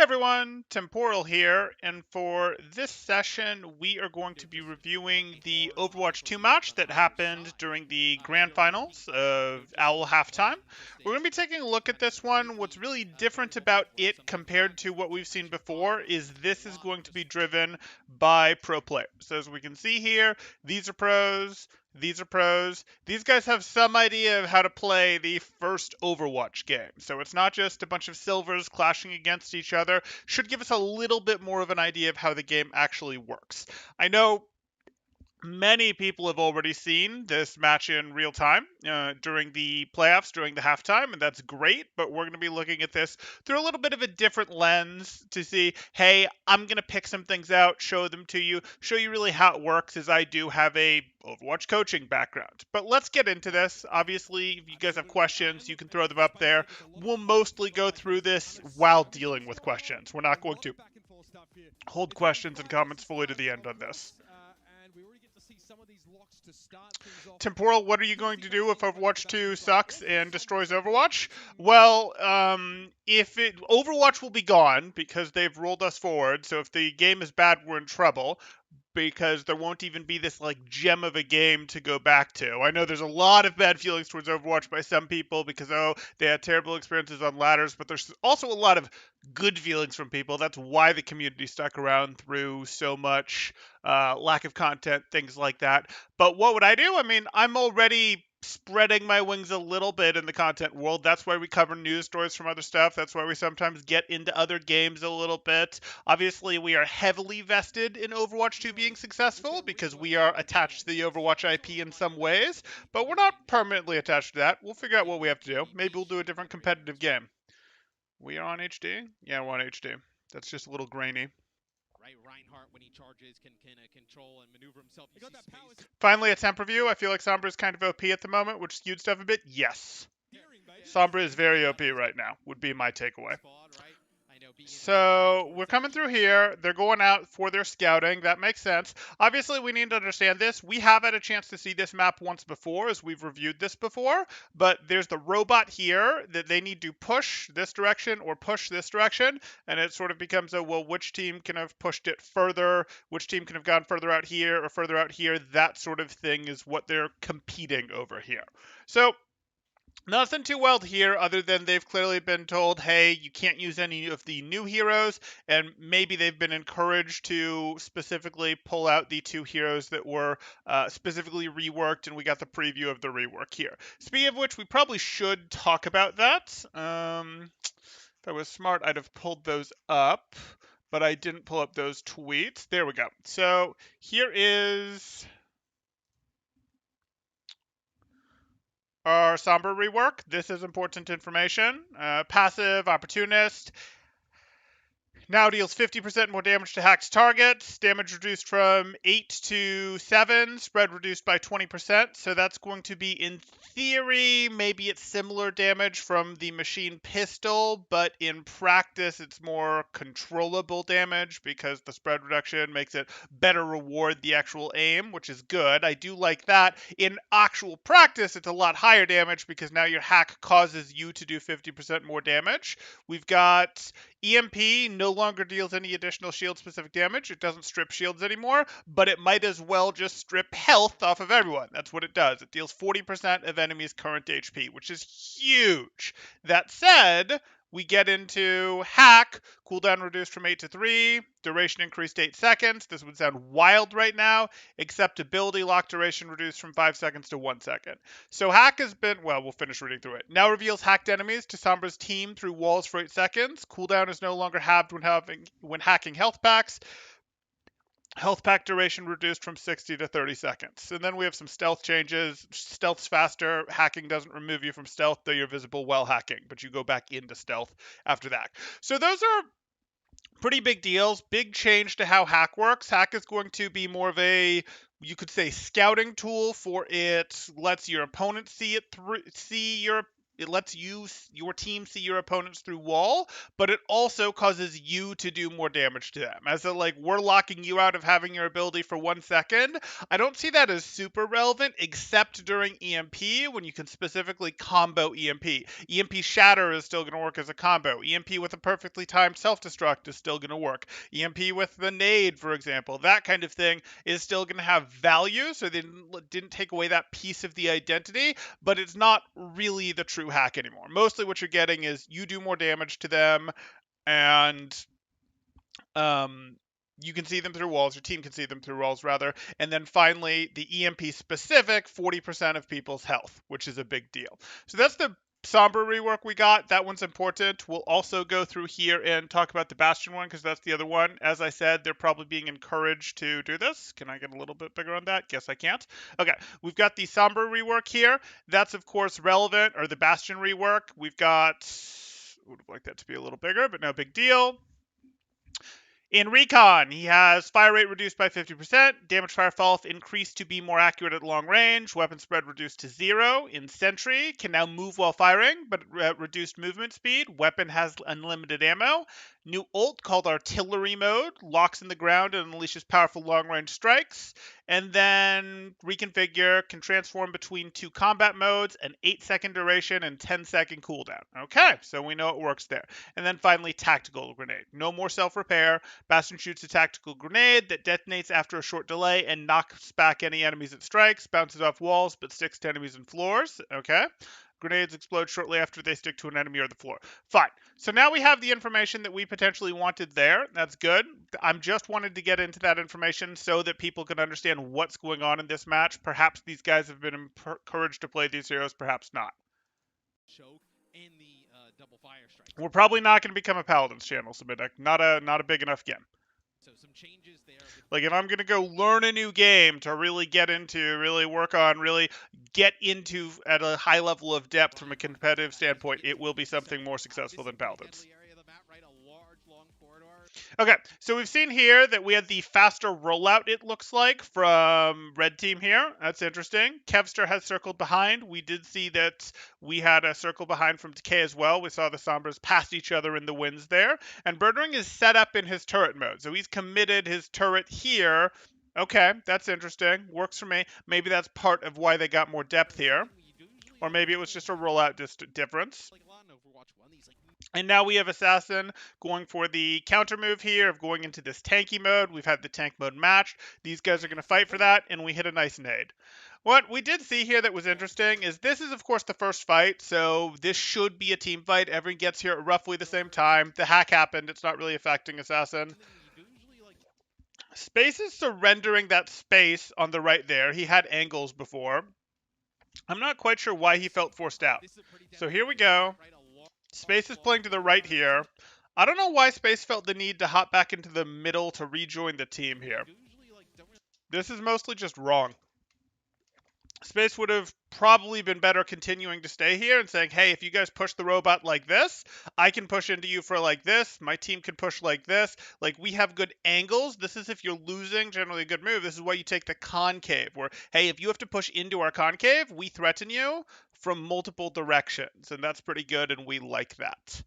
Hey everyone, Temporal here, and for this session we are going to be reviewing the Overwatch 2 match that happened during the grand finals of Owl Halftime. We're going to be taking a look at this one. What's really different about it compared to what we've seen before is this is going to be driven by pro players. So as we can see here, these are pros, these are pros. These guys have some idea of how to play the first Overwatch game. So it's not just a bunch of silvers clashing against each other. Should give us a little bit more of an idea of how the game actually works. I know many people have already seen this match in real time during the playoffs, during the halftime, and that's great. But we're going to be looking at this through a little bit of a different lens to see, hey, I'm going to pick some things out, show them to you, show you really how it works, as I do have a Overwatch coaching background. But let's get into this. Obviously, if you guys have questions, you can throw them up there. We'll mostly go through this while dealing with questions. We're not going to hold questions and comments fully to the end on this. Temporal, what are you going to do if Overwatch 2 sucks and destroys Overwatch? Well, Overwatch will be gone because they've rolled us forward. So if the game is bad, we're in trouble because there won't even be this like gem of a game to go back to. I know there's a lot of bad feelings towards Overwatch by some people because they had terrible experiences on ladders, but there's also a lot of good feelings from people. That's why the community stuck around through so much lack of content, things like that. But what would I do? I mean, I'm already spreading my wings a little bit in the content world. That's why we cover news stories from other stuff. That's why we sometimes get into other games a little bit. Obviously, we are heavily vested in Overwatch 2 being successful because we are attached to the Overwatch IP in some ways, but we're not permanently attached to that. We'll figure out what we have to do. Maybe we'll do a different competitive game. We are on HD? Yeah, we're on HD. That's just a little grainy. Right, Reinhardt, when he charges, can control and maneuver himself. Finally, a temp review. I feel like Sombra is kind of OP at the moment, which skewed stuff a bit. Yes. Sombra is very OP right now, would be my takeaway. So we're coming through here. They're going out for their scouting. That makes sense. Obviously, we need to understand this. We have had a chance to see this map once before, as we've reviewed this before. But there's the robot here that they need to push this direction or push this direction. And it sort of becomes a, well, which team can have pushed it further? Which team can have gone further out here or further out here? That sort of thing is what they're competing over here. So nothing too wild here other than they've clearly been told, hey, you can't use any of the new heroes, and maybe they've been encouraged to specifically pull out the two heroes that were specifically reworked, and we got the preview of the rework here. Speaking of which, we probably should talk about that. If I was smart, I'd have pulled those up, but I didn't pull up those tweets. There we go. So here is our Sombra rework. This is important information. Passive, Opportunist. Now deals 50% more damage to hacked targets. Damage reduced from 8 to 7. Spread reduced by 20%. So that's going to be, in theory, maybe it's similar damage from the machine pistol, but in practice it's more controllable damage because the spread reduction makes it better reward the actual aim, which is good. I do like that. In actual practice, it's a lot higher damage because now your hack causes you to do 50% more damage. We've got EMP no longer deals any additional shield-specific damage. It doesn't strip shields anymore, but it might as well just strip health off of everyone. That's what it does. It deals 40% of enemies' current HP, which is huge. That said, we get into hack, cooldown reduced from 8 to 3, duration increased 8 seconds. This would sound wild right now, except ability lock duration reduced from 5 seconds to 1 second. So hack has been, well, we'll finish reading through it. Now reveals hacked enemies to Sombra's team through walls for 8 seconds. Cooldown is no longer halved when hacking health packs. Health pack duration reduced from 60 to 30 seconds. And then we have some stealth changes. Stealth's faster. Hacking doesn't remove you from stealth, though you're visible while hacking, but you go back into stealth after that. So those are pretty big deals. Big change to how hack works. Hack is going to be more of a, you could say, scouting tool for it lets your opponent see it lets your team see your opponents through wall, but it also causes you to do more damage to them. As in, like, we're locking you out of having your ability for 1 second. I don't see that as super relevant, except during EMP, when you can specifically combo EMP. EMP Shatter is still going to work as a combo. EMP with a perfectly timed self-destruct is still going to work. EMP with the nade, for example, that kind of thing is still going to have value, so they didn't take away that piece of the identity, but it's not really the true hack anymore. Mostly what you're getting is you do more damage to them, and you can see them through walls, your team can see them through walls rather, and then finally the EMP specific 40% of people's health, which is a big deal. So that's the Sombra rework we got. That one's important. We'll also go through here and talk about the Bastion one, because that's the other one. As I said, they're probably being encouraged to do this. Can I get a little bit bigger on that? Guess I can't. Okay, we've got the Sombra rework here. That's of course relevant, or the Bastion rework. We've got, would like that to be a little bigger, but no big deal. In Recon, he has fire rate reduced by 50%, damage fire fall increased to be more accurate at long range, weapon spread reduced to 0. In Sentry, can now move while firing, but reduced movement speed. Weapon has unlimited ammo. New ult called Artillery Mode, locks in the ground and unleashes powerful long-range strikes. And then Reconfigure can transform between 2 combat modes, an 8-second duration and 10-second cooldown. Okay, so we know it works there. And then finally, Tactical Grenade. No more self-repair. Bastion shoots a tactical grenade that detonates after a short delay and knocks back any enemies it strikes, bounces off walls, but sticks to enemies and floors. Okay. Grenades explode shortly after they stick to an enemy or the floor. Fine. So now we have the information that we potentially wanted there. That's good. I'm just wanted to get into that information so that people can understand what's going on in this match. Perhaps these guys have been encouraged to play these heroes, perhaps not. And the double fire strike. We're probably not going to become a Paladins channel, Submitic. Not a big enough game. So some changes there. Like, if I'm going to go learn a new game to really get into, really work on, really get into at a high level of depth from a competitive standpoint, it will be something more successful than Paladins. Okay, so we've seen here that we had the faster rollout, it looks like, from Red Team here. That's interesting. Kevster has circled behind. We did see that we had a circle behind from Decay as well. We saw the Sombras past each other in the wins there. And Birdring is set up in his turret mode. So he's committed his turret here. Okay, that's interesting. Works for me. Maybe that's part of why they got more depth here. Or maybe it was just a rollout difference. And now we have Assassin going for the counter move here of going into this tanky mode. We've had the tank mode matched. These guys are going to fight for that, and we hit a nice nade. What we did see here that was interesting is this is, of course, the first fight, so this should be a team fight. Everyone gets here at roughly the same time. The hack happened. It's not really affecting Assassin. Space is surrendering that space on the right there. He had angles before. I'm not quite sure why he felt forced out. So here we go. Space is playing to the right here. I don't know why Space felt the need to hop back into the middle to rejoin the team here. This is mostly just wrong. Space would have probably been better continuing to stay here and saying, hey, if you guys push the robot like this, I can push into you for like this. My team can push like this. Like, we have good angles. This is if you're losing, generally a good move. This is why you take the concave, where, hey, if you have to push into our concave, we threaten you from multiple directions. And that's pretty good, and we like that.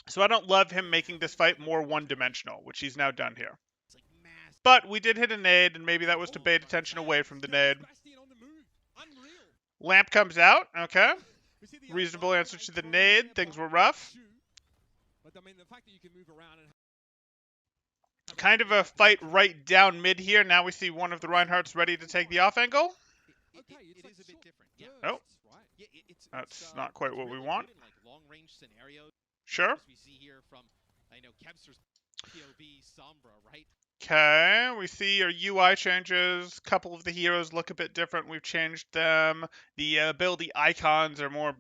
So I don't love him making this fight more one-dimensional, which he's now done here. But we did hit a nade, and maybe that was to bait attention away from the nade. Lamp comes out. Okay. Reasonable answer to the nade. Things were rough. Kind of a fight right down mid here. Now we see one of the Reinhardts ready to take the off angle. Oh. That's not quite what we want. Sure. Okay, we see your UI changes. A couple of the heroes look a bit different. We've changed them. The ability icons are more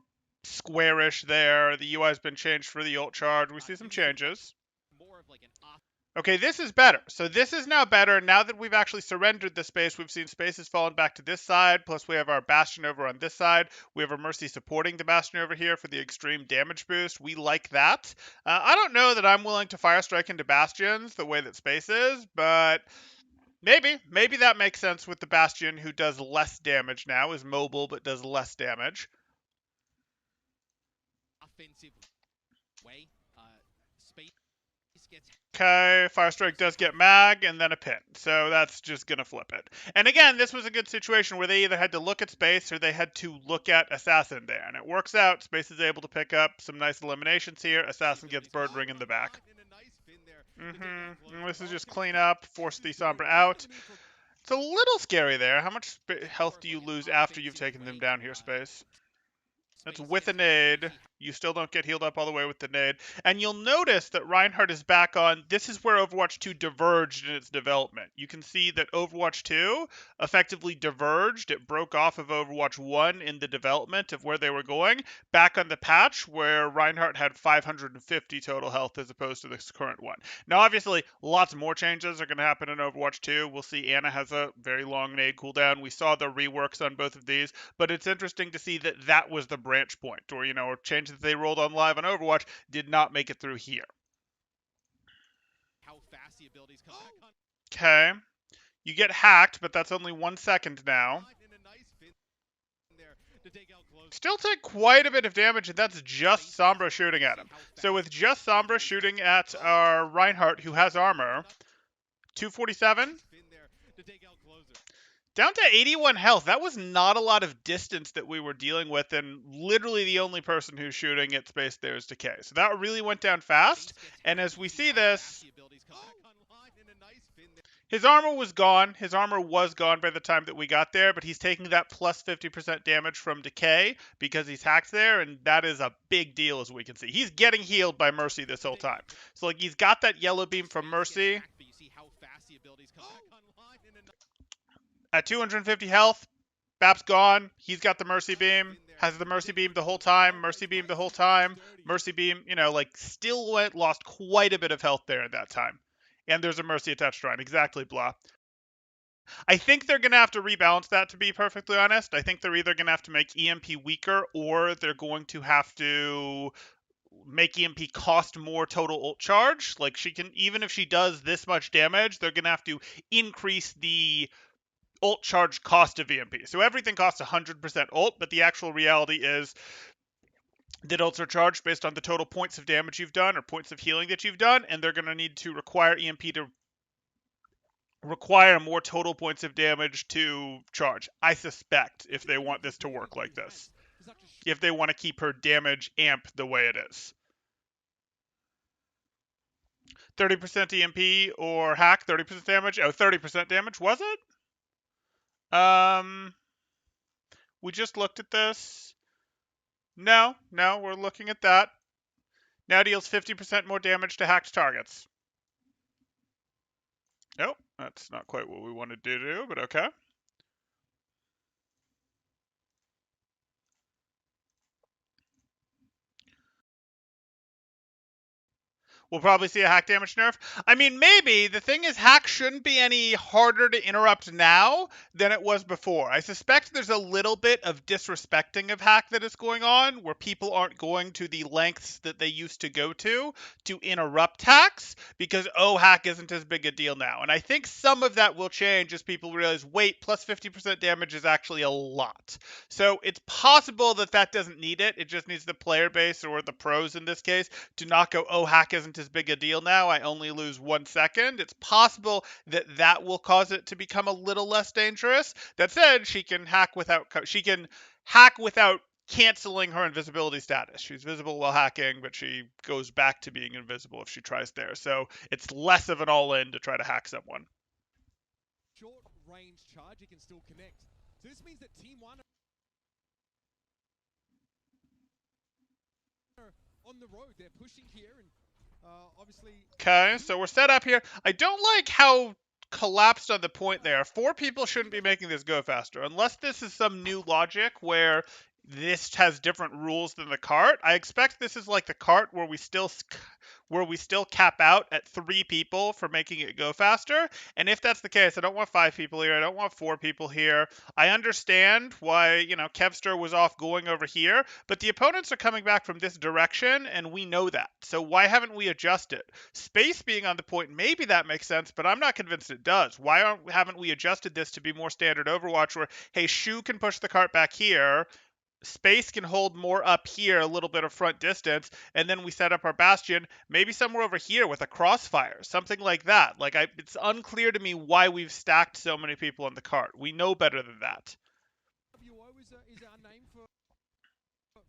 squarish there. The UI has been changed for the ult charge. We see some changes. Okay, this is better. So this is now better. Now that we've actually surrendered the space, we've seen space has fallen back to this side. Plus we have our Bastion over on this side. We have our Mercy supporting the Bastion over here for the extreme damage boost. We like that. I don't know that I'm willing to fire strike into Bastions the way that space is, but maybe that makes sense with the Bastion, who does less damage now, is mobile but does less damage. offensive way. Space gets Okay, Fire Strike does get mag, and then a pin. So that's just going to flip it. And again, this was a good situation where they either had to look at Space or they had to look at Assassin there. And it works out. Space is able to pick up some nice eliminations here. Assassin gets Bird Ring in the back. This is just clean up, force the Sombra out. It's a little scary there. How much health do you lose after you've taken them down here, Space? That's with a nade. You still don't get healed up all the way with the nade. And you'll notice that Reinhardt is back on. This is where Overwatch 2 diverged in its development. You can see that Overwatch 2 effectively diverged. It broke off of Overwatch 1 in the development of where they were going. Back on the patch where Reinhardt had 550 total health as opposed to this current one. Now, obviously, lots more changes are going to happen in Overwatch 2. We'll see Ana has a very long nade cooldown. We saw the reworks on both of these. But it's interesting to see that that was the branch point, or a change that they rolled on live on Overwatch did not make it through here. how fast the abilities come back. Okay, you get hacked, but that's only 1 second now. Still take quite a bit of damage, and that's just Sombra shooting at him. So with just Sombra shooting at our Reinhardt, who has armor, 247. Down to 81 health. That was not a lot of distance that we were dealing with, and literally the only person who's shooting at Space there is Decay. So that really went down fast, and as we see this, his armor was gone. His armor was gone by the time that we got there, but he's taking that plus 50% damage from Decay because he's hacked there, and that is a big deal, as we can see. He's getting healed by Mercy this whole time. So, like, he's got that yellow beam from Mercy. At 250 health, Bap's gone. He's got the Mercy Beam. Has the Mercy Beam the whole time. Mercy Beam the whole time. Mercy Beam, still lost quite a bit of health there at that time. And there's a Mercy attached shrine. Exactly, blah. I think they're going to have to rebalance that, to be perfectly honest. I think they're either going to have to make EMP weaker, or they're going to have to make EMP cost more total ult charge. Like, she can, even if she does this much damage, they're going to have to increase the ult charge cost of EMP. So everything costs 100% ult, but the actual reality is that ults are charged based on the total points of damage you've done or points of healing that you've done, and they're going to need to require EMP to require more total points of damage to charge. I suspect, if they want this to work like this. If they want to keep her damage amp the way it is. 30% EMP or hack, 30% damage. Oh, 30% damage, was it? We just looked at this. No, we're looking at that. Now deals 50% more damage to hacked targets. Nope, that's not quite what we wanted to do, but okay. We'll probably see a hack damage nerf. I mean, maybe. The thing is, hack shouldn't be any harder to interrupt now than it was before. I suspect there's a little bit of disrespecting of hack that is going on, where people aren't going to the lengths that they used to go to interrupt hacks, because, hack isn't as big a deal now. And I think some of that will change as people realize, wait, plus 50% damage is actually a lot. So it's possible that doesn't need it. It just needs the player base, or the pros in this case, to not go, hack isn't as big a deal now. I only lose 1 second. It's possible that will cause it to become a little less dangerous. That said, she can hack without canceling her invisibility status. She's visible while hacking, but she goes back to being invisible if she tries there. So it's less of an all-in to try to hack someone. Short range charge, it can still connect. So this means that Team 1 are on the road. They're pushing here, and obviously. Okay, so we're set up here. I don't like how collapsed on the point there. 4 people shouldn't be making this go faster, unless this is some new logic where this has different rules than the cart. I expect this is like the cart where we still cap out at 3 people for making it go faster. And if that's the case, I don't want 5 people here. I don't want 4 people here. I understand why, Kevster was off going over here, but the opponents are coming back from this direction, and we know that. So why haven't we adjusted? Space being on the point, maybe that makes sense, but I'm not convinced it does. Why haven't we adjusted this to be more standard Overwatch where, hey, Shu can push the cart back here, Space can hold more up here, a little bit of front distance, and then we set up our Bastion, maybe somewhere over here with a crossfire, something like that. It's unclear to me why we've stacked so many people on the cart. We know better than that. Is our name for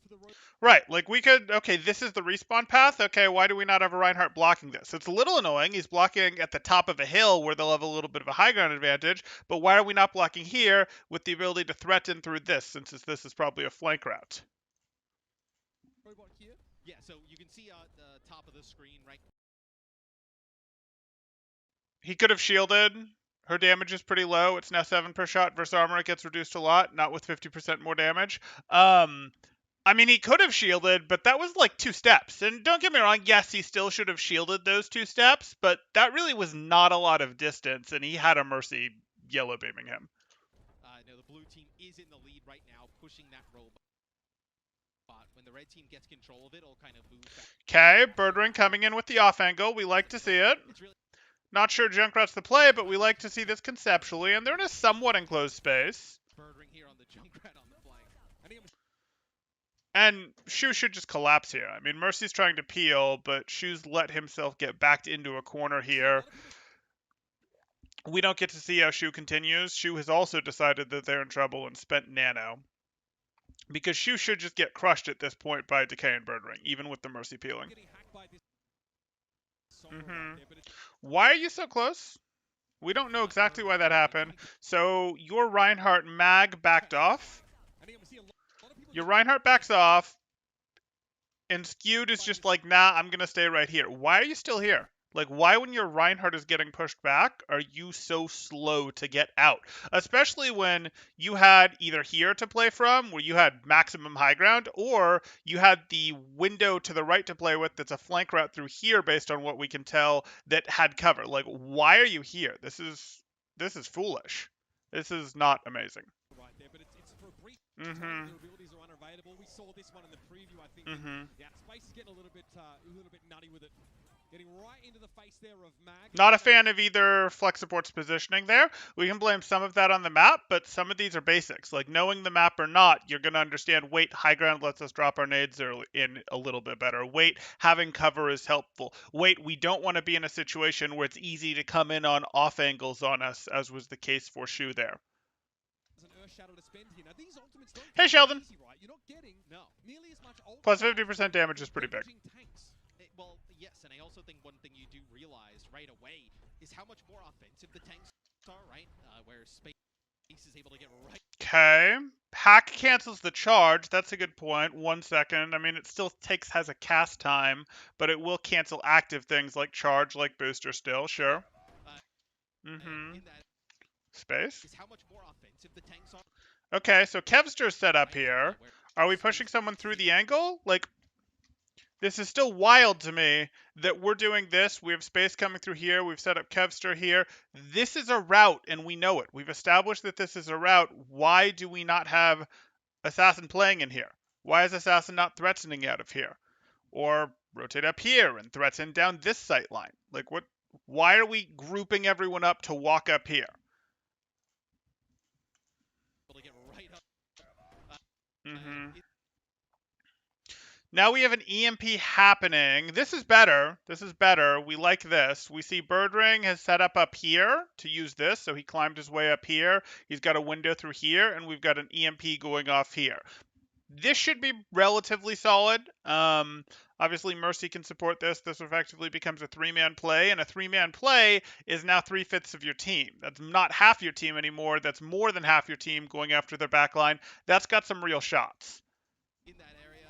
the Right, okay, this is the respawn path. Okay, why do we not have a Reinhardt blocking this? It's a little annoying. He's blocking at the top of a hill where they'll have a little bit of a high ground advantage, but why are we not blocking here with the ability to threaten through this, since this is probably a flank route? robot here? Yeah, so you can see the top of the screen, right? He could have shielded. Her damage is pretty low. It's now 7 per shot versus armor. It gets reduced a lot, not with 50% more damage. I mean, he could have shielded, but that was like 2 steps. And don't get me wrong, yes, he still should have shielded those 2 steps, but that really was not a lot of distance, and he had a Mercy yellow beaming him. No, the blue team is in the lead right now, pushing that robot. When the red team gets control of it, it'll kind of move back. Okay, Birdring coming in with the off angle. We like to see it. Not sure Junkrat's the play, but we like to see this conceptually, and they're in a somewhat enclosed space. Birdring here on the Junkrat on the flank. And Shu should just collapse here. I mean, Mercy's trying to peel, but Shu's let himself get backed into a corner here. We don't get to see how Shu continues. Shu has also decided that they're in trouble and spent nano. Because Shu should just get crushed at this point by Decay and Birdring, even with the Mercy peeling. Why are you so close? We don't know exactly why that happened. So your Reinhardt mag backed off. Your Reinhardt backs off. And Skewed is just like, nah, I'm going to stay right here. Why are you still here? Like, why when your Reinhardt is getting pushed back, are you so slow to get out? Especially when you had either here to play from, where you had maximum high ground, or you had the window to the right to play with that's a flank route through here based on what we can tell that had cover. Like, why are you here? This is foolish. This is not amazing. Right there, but it's for a brief Mm-hmm. time. Their abilities are unavailable. We saw this one in the preview, I think. Mm-hmm. Yeah, Space is getting a little bit nutty with it. Getting right into the face there of Mag. Not a fan of either Flex Support's positioning there. We can blame some of that on the map, but some of these are basics. Like, knowing the map or not, you're going to understand, wait, high ground lets us drop our nades in a little bit better. Wait, having cover is helpful. Wait, we don't want to be in a situation where it's easy to come in on off angles on us, as was the case for Shu there. Hey, Sheldon. Easy, right? You're not getting nearly as much Plus 50% damage is pretty big. Well, yes, and I also think one thing you do realize right away is how much more offensive the tanks are, right? Where Space is able to get right. Okay. Hack cancels the charge. That's a good point. 1 second. I mean, it still has a cast time, but it will cancel active things like charge, like booster still. Sure. Mm-hmm. Space. Is how much more offensive the tanks are. Okay, so Kevster's set up here. Are we pushing someone through the angle? Like, this is still wild to me that we're doing this. We have Space coming through here. We've set up Kevster here. This is a route, and we know it. We've established that this is a route. Why do we not have Assassin playing in here? Why is Assassin not threatening out of here? Or rotate up here and threaten down this sight line? Like, what? Why are we grouping everyone up to walk up here? Mm-hmm. Now we have an EMP happening. This is better. This is better. We like this. We see Birdring has set up here to use this, so he climbed his way up here. He's got a window through here, and we've got an EMP going off here. This should be relatively solid. Obviously, Mercy can support this. This effectively becomes a 3-man play, and a 3-man play is now 3/5 of your team. That's not half your team anymore. That's more than half your team going after their backline. That's got some real shots. In that area,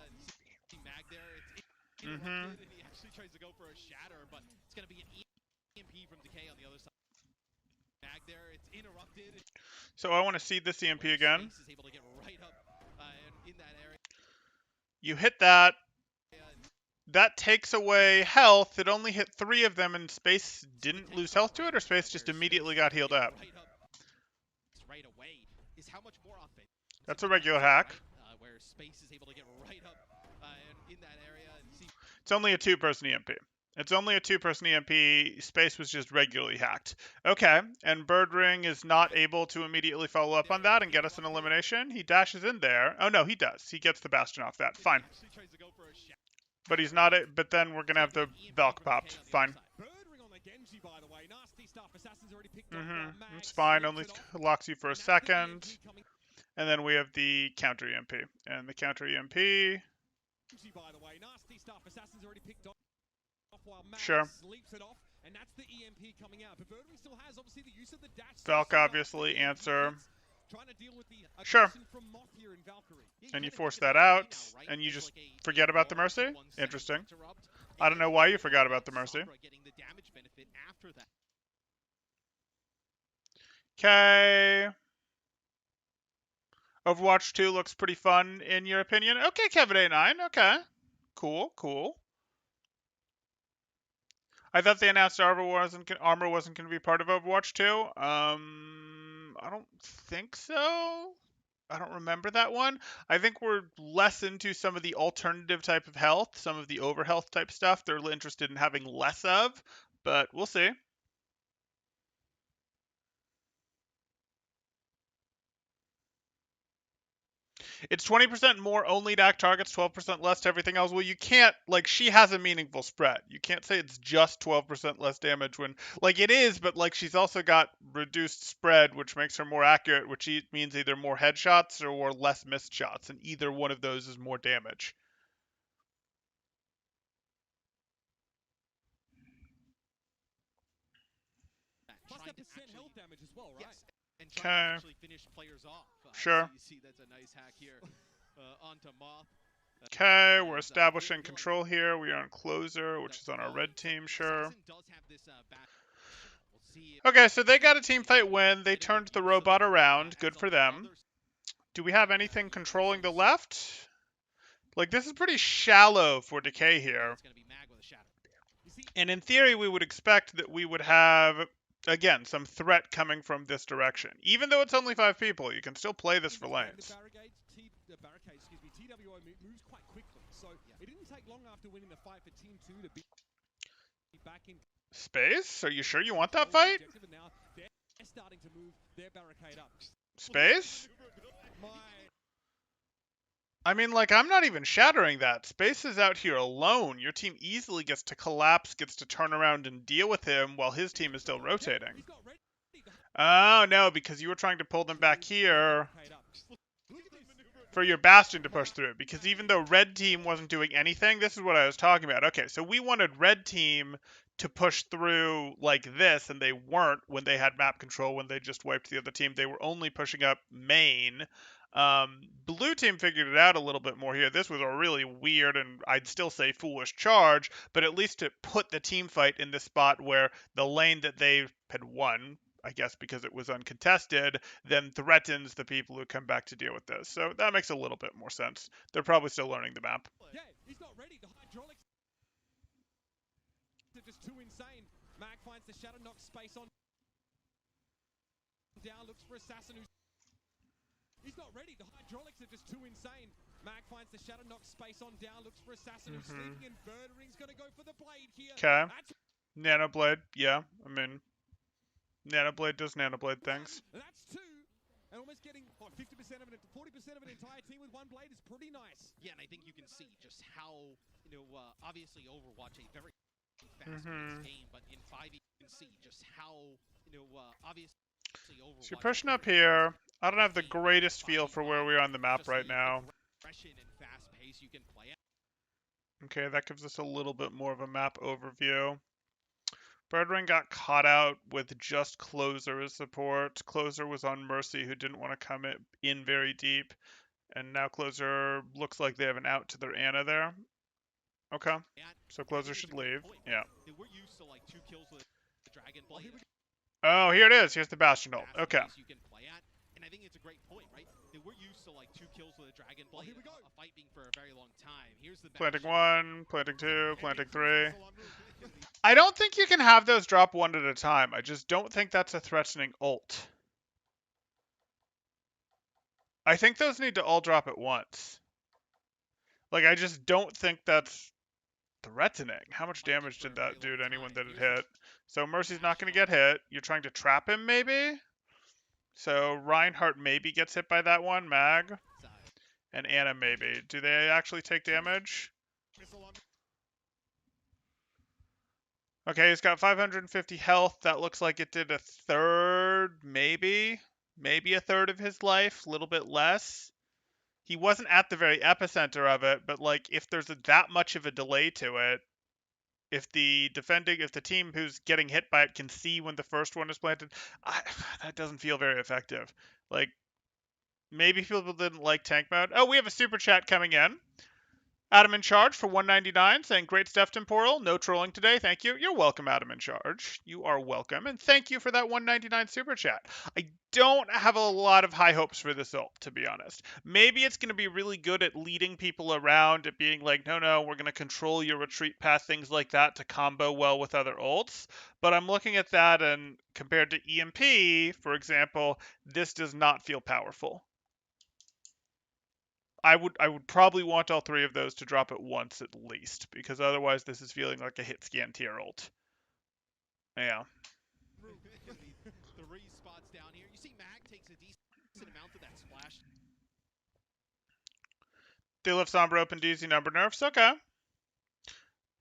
Mag there, it's Mm-hmm. he actually tries to go for a shatter, but it's going to be an EMP from Decay on the other side. Mag there, it's interrupted. So I want to see this EMP again. Space is able to get right up in that area. You hit that. That takes away health. It only hit 3 of them, and Space didn't lose health to it, or Space just immediately got healed up? Right away is how much more offense. That's a regular hack. Where Space is able to get right up in that area. And see It's only a 2-person EMP. It's only a two-person EMP. Space was just regularly hacked. Okay, and Birdring is not able to immediately follow up on that and get us an elimination. He dashes in there. Oh no, he does. He gets the Bastion off that. Fine. But he's not. But then we're gonna have the Valk popped. Fine. It's fine. Only locks you for a second. And then we have the counter EMP. And the counter EMP. Sure. Valk obviously answer. Sure. And you force that out, and you just forget about the Mercy? Interesting. I don't know why you forgot about the Mercy. Okay. Overwatch 2 looks pretty fun, in your opinion. Okay, Kevin A9. Okay. Cool, cool. I thought they announced armor wasn't going to be part of Overwatch 2. I don't think so. I don't remember that one. I think we're less into some of the alternative type of health, some of the overhealth type stuff they're interested in having less of, but we'll see. It's 20% more only to act targets, 12% less to everything else. Well, you can't, like, she has a meaningful spread. You can't say it's just 12% less damage when, like, it is, but, like, she's also got reduced spread, which makes her more accurate, which means either more headshots or less missed shots, and either one of those is more damage. Plus that percent health damage as well, right? Yes, and trying to actually finish players off. Sure. So you see that's a nice hack here onto Moth. Okay, we're establishing control here. We are on closer, which is on our red team, sure. Okay, so they got a team fight win. They turned the robot around. Good for them. Do we have anything controlling the left? Like, this is pretty shallow for Decay here. And in theory, we would expect that we would have, again, some threat coming from this direction. Even though it's only 5 people, you can still play this for lanes. TWO moves quite quickly, so it didn't take long after winning the fight for Team 2 to be back in Space? Are you sure you want that fight? Now they're starting to move their barricade up. Space? I mean, like, I'm not even shattering that. Space is out here alone. Your team easily gets to collapse, gets to turn around and deal with him while his team is still rotating. Oh, no, because you were trying to pull them back here for your Bastion to push through. Because even though red team wasn't doing anything, this is what I was talking about. Okay, so we wanted red team to push through like this, and they weren't when they had map control, when they just wiped the other team. They were only pushing up main. Blue team figured it out a little bit more here. This was a really weird and I'd still say foolish charge, but at least it put the team fight in the spot where the lane that they had won, I guess because it was uncontested, then threatens the people who come back to deal with this. So that makes a little bit more sense. They're probably still learning the map. Yeah, he's not ready. The hydraulics are just too insane. Mag finds the shadow, knocks space on down, looks for assassin who's he's not ready. The hydraulics are just too insane. Mag finds the shadow, knocks space on down, looks for assassin who's sleeping, and Birdering's gonna go for the blade here. Okay. Nanoblade, yeah. I mean, Nanoblade does Nanoblade things. That's 2. And almost getting 50% of it, 40% of an entire team with one blade is pretty nice. Yeah, and I think you can see just how, obviously Overwatch a very fast-paced game, but in 5 you can see just how, obviously Overwatch. So you're pushing up here. I don't have the greatest feel for where we are on the map right now. Okay, that gives us a little bit more of a map overview. Birdring got caught out with just Closer as support. Closer was on Mercy, who didn't want to come in very deep. And now Closer looks like they have an out to their Ana there. Okay, so Closer should leave. Yeah. Oh, here it is. Here's the Bastion ult. Okay. And I think it's a great point, right? We're used to like 2 kills with a Dragon Blade, a fight being for a very long time. Here's the planting 1, planting 2, planting 3. I don't think you can have those drop one at a time. I just don't think that's a threatening ult. I think those need to all drop at once. Like, I just don't think that's Threatening. How much Fight damage for a did very that do long to anyone time. that it Here's the hit? So Mercy's not going to Bastion. get hit. You're trying to trap him, maybe? So Reinhardt maybe gets hit by that one, Mag. Side. And Anna maybe. Do they actually take damage? Missile on Okay, he's got 550 health. That looks like it did a third, maybe. Maybe a third of his life. A little bit less. He wasn't at the very epicenter of it, but like if there's that much of a delay to it, if the team who's getting hit by it can see when the first one is planted, that doesn't feel very effective. Like maybe people didn't like tank mode. Oh, we have a super chat coming in. Adam in Charge for 199 saying great stuff, Temporal. No trolling today. Thank you. You're welcome, Adam in Charge. You are welcome. And thank you for that 199 super chat. I don't have a lot of high hopes for this ult, to be honest. Maybe it's going to be really good at leading people around, at being like, no, we're going to control your retreat path, things like that to combo well with other ults. But I'm looking at that, and compared to EMP, for example, this does not feel powerful. I would probably want all three of those to drop at once at least, because otherwise this is feeling like a hit scan tier ult. Yeah. The spots down here. You see Mag takes a decent amount of that splash. They left Sombra open to easy number nerfs. Okay.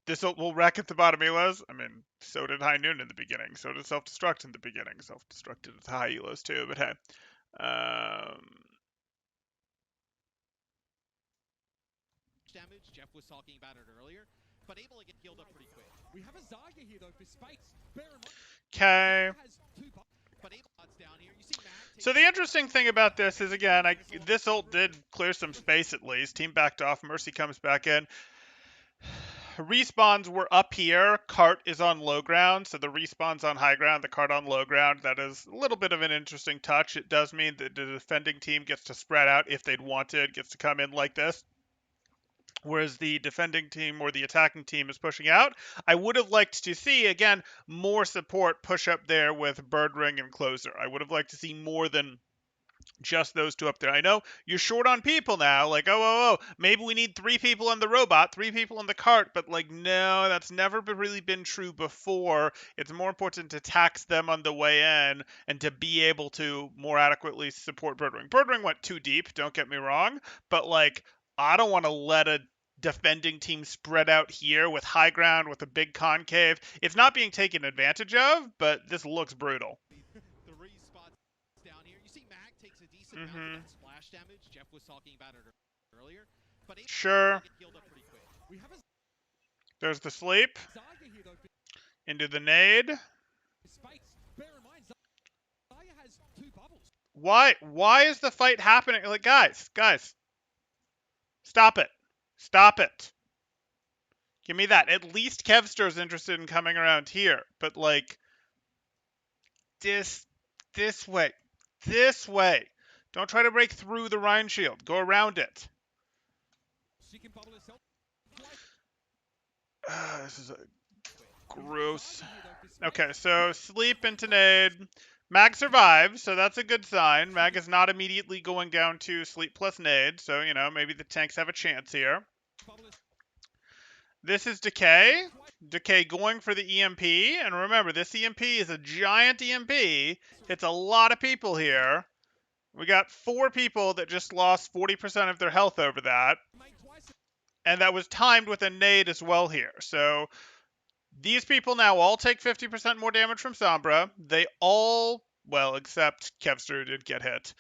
This ult will wreck at the bottom elos. I mean, so did High Noon in the beginning. So did Self-Destruct in the beginning. Self-Destructed at the high elos too, but hey. Damage. Jeff was talking about it earlier, but able to get healed up pretty quick. We have a Zarya here though for space. Bear in mind. Okay. Zarya has two But able down here. You see Mag So the interesting thing about this is, again, this ult did clear some space at least. Team backed off. Mercy comes back in. Respawns were up here. Cart is on low ground, so the respawn's on high ground, the cart on low ground. That is a little bit of an interesting touch. It does mean that the defending team gets to spread out if they'd wanted, gets to come in like this. Whereas the defending team or the attacking team is pushing out. I would have liked to see, again, more support push up there with Bird Ring and Closer. I would have liked to see more than just those two up there. I know you're short on people now. Like, maybe we need 3 people on the robot, 3 people on the cart. But, like, no, that's never really been true before. It's more important to tax them on the way in and to be able to more adequately support Birdring. Birdring went too deep, don't get me wrong. But, like, I don't want to let a defending team spread out here with high ground, with a big concave. It's not being taken advantage of, but this looks brutal. the spots down here. You see Mag takes a decent amount of that splash damage. Jeff was talking about it earlier, but able Sure. to get healed up pretty quick. We have a There's the sleep. Zarya here though for Into the nade. space. Bear in mind, Zarya has two bubbles. Why is the fight happening? Like, guys. Stop it. Stop it. Give me that. At least Kevster's interested in coming around here. But, like, this way. This way. Don't try to break through the Rhine shield. Go around it. She can bubble herself. This is gross. Okay, so sleep into nade. Mag survives, so that's a good sign. Mag is not immediately going down to sleep plus nade, so, you know, maybe the tanks have a chance here. This is Decay. Decay going for the EMP, and remember, this EMP is a giant EMP. Hits a lot of people here. We got 4 people that just lost 40% of their health over that. And that was timed with a nade as well here. So these people now all take 50% more damage from Sombra. They all, well, except Kevster did get hit.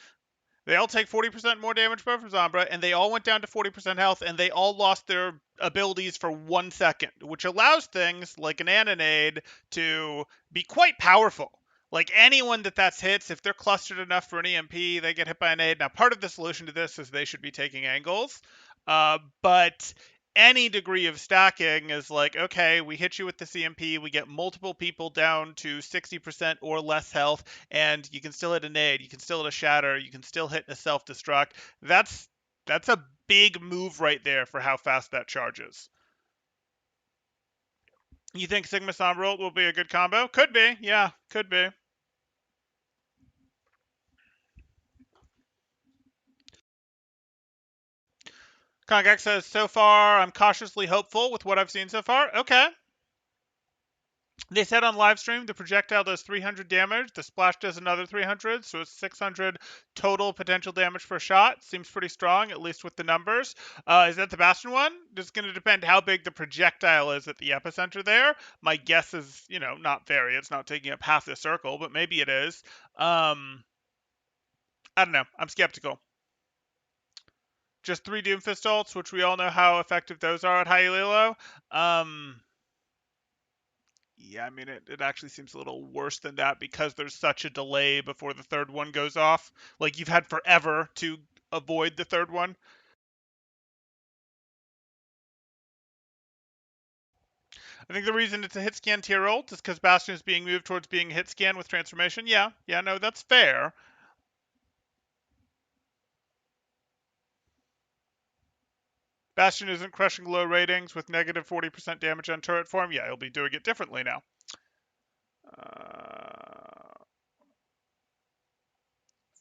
They all take 40% more damage from Sombra, and they all went down to 40% health, and they all lost their abilities for 1 second, which allows things like an Ananade to be quite powerful. Like, anyone that's hits, if they're clustered enough for an EMP, they get hit by an nade. Now, part of the solution to this is they should be taking angles, but any degree of stacking is like, okay, we hit you with the CMP, we get multiple people down to 60% or less health, and you can still hit a nade, you can still hit a shatter, you can still hit a self-destruct. That's a big move right there for how fast that charges. You think Sigma Sombra will be a good combo? Could be, yeah, could be. Congax says, so far, I'm cautiously hopeful with what I've seen so far. Okay. They said on live stream the projectile does 300 damage, the splash does another 300, so it's 600 total potential damage per shot. Seems pretty strong, at least with the numbers. Is that the Bastion one? It's going to depend how big the projectile is at the epicenter there. My guess is, not very. It's not taking up half the circle, but maybe it is. I don't know. I'm skeptical. Just 3 Doomfist ults, which we all know how effective those are at high elo. Yeah, I mean, it actually seems a little worse than that because there's such a delay before the third one goes off. Like, you've had forever to avoid the third one. I think the reason it's a hit scan tier ult is because Bastion is being moved towards being hit scan with transformation. Yeah, no, that's fair. Bastion isn't crushing low ratings with negative 40% damage on turret form. Yeah, he'll be doing it differently now.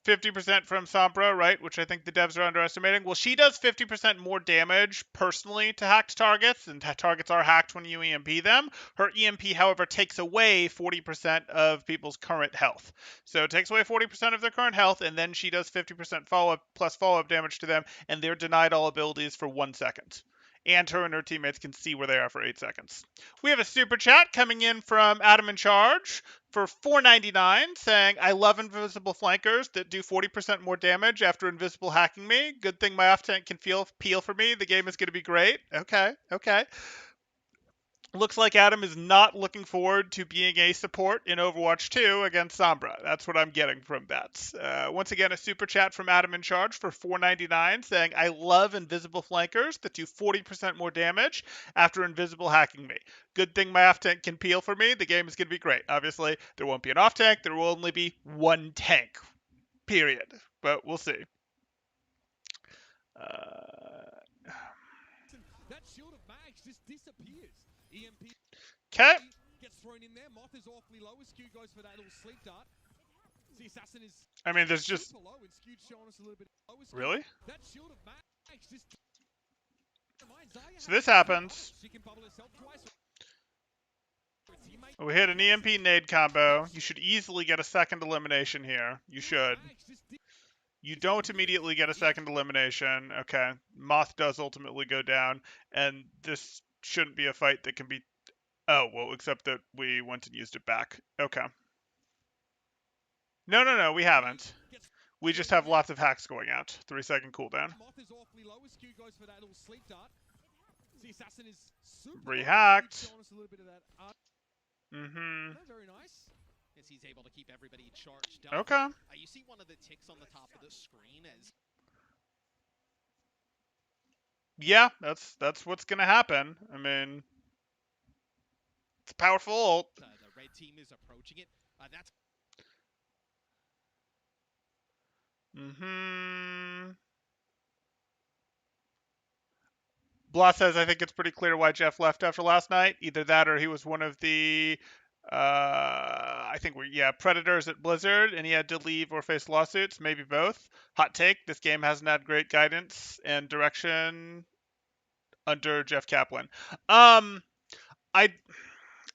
50% from Sombra, right? Which I think the devs are underestimating. Well, she does 50% more damage personally to hacked targets, and targets are hacked when you EMP them. Her EMP, however, takes away 40% of people's current health. So it takes away 40% of their current health, and then she does 50% follow-up plus follow-up damage to them, and they're denied all abilities for 1 second. And her teammates can see where they are for 8 seconds. We have a super chat coming in from Adam in Charge for $4.99 saying, I love invisible flankers that do 40% more damage after invisible hacking me. Good thing my off tank can peel for me. The game is going to be great. Okay. Looks like Adam is not looking forward to being a support in Overwatch 2 against Sombra. That's what I'm getting from that. Once again, a super chat from Adam in Charge for $4.99 saying, I love invisible flankers that do 40% more damage after invisible hacking me. Good thing my off tank can peel for me. The game is going to be great. Obviously, there won't be an off tank. There will only be one tank. Period. But we'll see. That shield of Mags just disappears. EMP Okay. gets thrown in there. Moth is awfully low. Skew goes for that little sleep dart. The assassin is. I mean, there's just. Super low, and Skew's showing us a little bit. Really? That shield of Mags just. So this happens. We hit an EMP nade combo. You should easily get a second elimination here. You should. You don't immediately get a second elimination. Okay. Moth does ultimately go down. And this shouldn't be a fight that can be... Oh, well, except that we went and used it back. Okay. No, we haven't. We just have lots of hacks going out. 3-second cooldown. Rehacked. Mm-hmm. Very nice. As he's able to keep everybody charged up. Okay. You see one of the ticks on the top of the screen as... Yeah, that's what's gonna happen. I mean, it's a powerful ult. The red team is approaching it. That's... Mm-hmm. Blah says, I think it's pretty clear why Jeff left after last night. Either that or he was one of the... I think Predators at Blizzard, and he had to leave or face lawsuits, maybe both. Hot take, this game hasn't had great guidance and direction under Jeff Kaplan.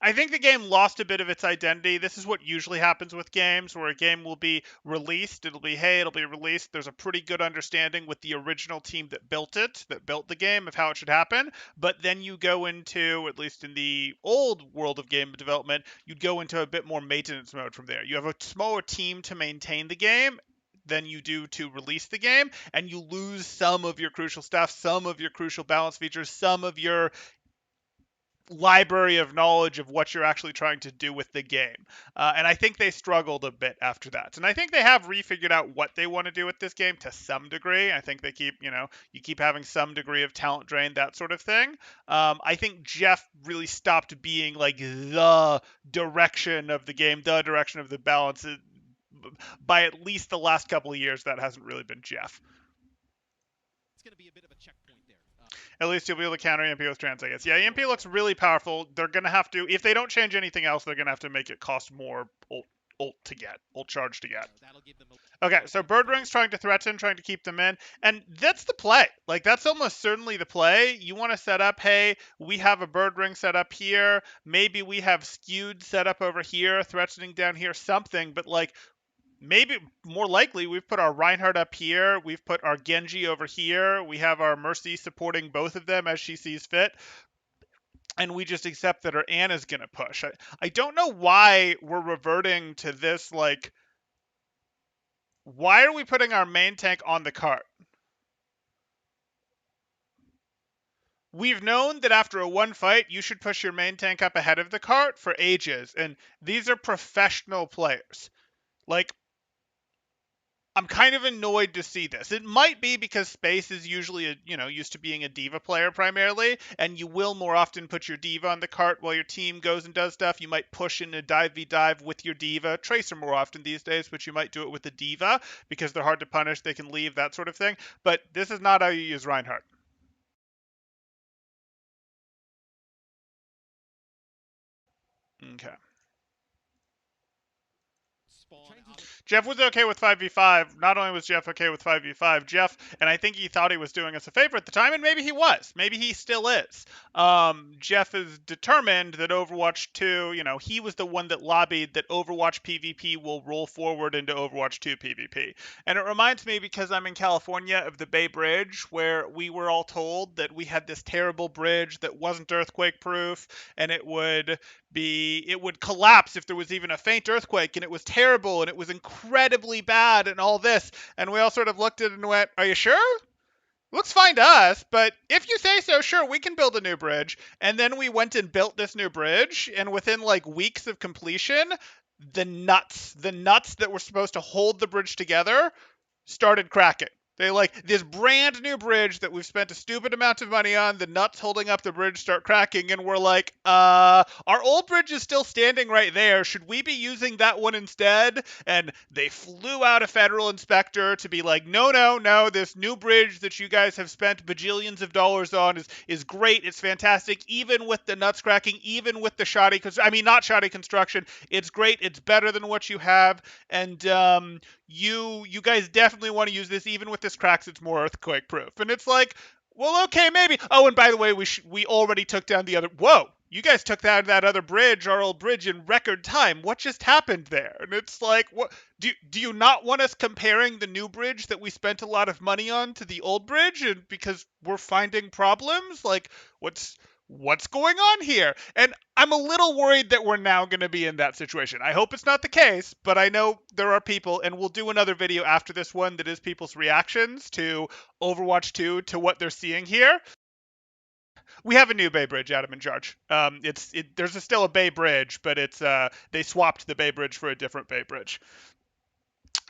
I think the game lost a bit of its identity. This is what usually happens with games, where a game will be released. It'll be released. There's a pretty good understanding with the original team that built the game, of how it should happen. But then you go into, at least in the old world of game development, you'd go into a bit more maintenance mode from there. You have a smaller team to maintain the game than you do to release the game, and you lose some of your crucial stuff, some of your crucial balance features, some of your library of knowledge of what you're actually trying to do with the game. And I think they struggled a bit after that. And I think they have refigured out what they want to do with this game to some degree. I think they keep, you keep having some degree of talent drain, that sort of thing. I think Jeff really stopped being like the direction of the game, the direction of the balance. By at least the last couple of years, that hasn't really been Jeff. It's going to be a bit of a checkpoint there. At least you'll be able to counter EMP with trans, I guess. Yeah, EMP looks really powerful. They're going to have to, if they don't change anything else, they're going to have to make it cost more ult to get, ult charge to get. That'll give them a Okay, so Bird Ring's trying to threaten, trying to keep them in, and that's the play. Like, that's almost certainly the play. You want to set up, hey, we have a Bird Ring set up here, maybe we have skewed set up over here, threatening down here, something, but like, maybe more likely we've put our Reinhardt up here, we've put our Genji over here, we have our Mercy supporting both of them as she sees fit, and we just accept that our Anna's gonna push. I don't know why we're reverting to this, like, why are we putting our main tank on the cart? We've known that after a one fight, you should push your main tank up ahead of the cart for ages, and these are professional players. Like, I'm kind of annoyed to see this. It might be because Space is usually, used to being a diva player primarily, and you will more often put your diva on the cart while your team goes and does stuff. You might push in a dive v dive with your diva. Tracer more often these days, but you might do it with the diva because they're hard to punish. They can leave, that sort of thing. But this is not how you use Reinhardt. Okay. spawn out of Jeff was okay with 5v5. Not only was Jeff okay with 5v5, Jeff, and I think he thought he was doing us a favor at the time, and maybe he was. Maybe he still is. Jeff is determined that Overwatch 2, he was the one that lobbied that Overwatch PvP will roll forward into Overwatch 2 PvP. And it reminds me, because I'm in California, of the Bay Bridge, where we were all told that we had this terrible bridge that wasn't earthquake proof, and it would collapse if there was even a faint earthquake, and it was terrible, and it was incredibly bad, and all this. And we all sort of looked at it and went, are you sure? Looks fine to us, but if you say so, sure, we can build a new bridge. And then we went and built this new bridge, and within like weeks of completion, the nuts that were supposed to hold the bridge together started cracking. They this brand new bridge that we've spent a stupid amount of money on, the nuts holding up the bridge start cracking, and we're like, our old bridge is still standing right there. Should we be using that one instead? And they flew out a federal inspector to be like, no, this new bridge that you guys have spent bajillions of dollars on is great. It's fantastic, even with the nuts cracking, even with the not shoddy construction. It's great. It's better than what you have. And you guys definitely want to use this, even with this cracks, it's more earthquake proof. And it's like, well, okay, maybe. Oh, and by the way, we already took down the other. Whoa, you guys took down that other bridge, our old bridge, in record time. What just happened there? And it's like, what? Do you not want us comparing the new bridge that we spent a lot of money on to the old bridge, and because we're finding problems? Like, what's going on here? And I'm a little worried that we're now going to be in that situation. I hope it's not the case, but I know there are people, and we'll do another video after this one that is people's reactions to Overwatch 2 to what they're seeing here. We have a new Bay Bridge, Adam in charge. There's still a Bay Bridge, but they swapped the Bay Bridge for a different Bay Bridge.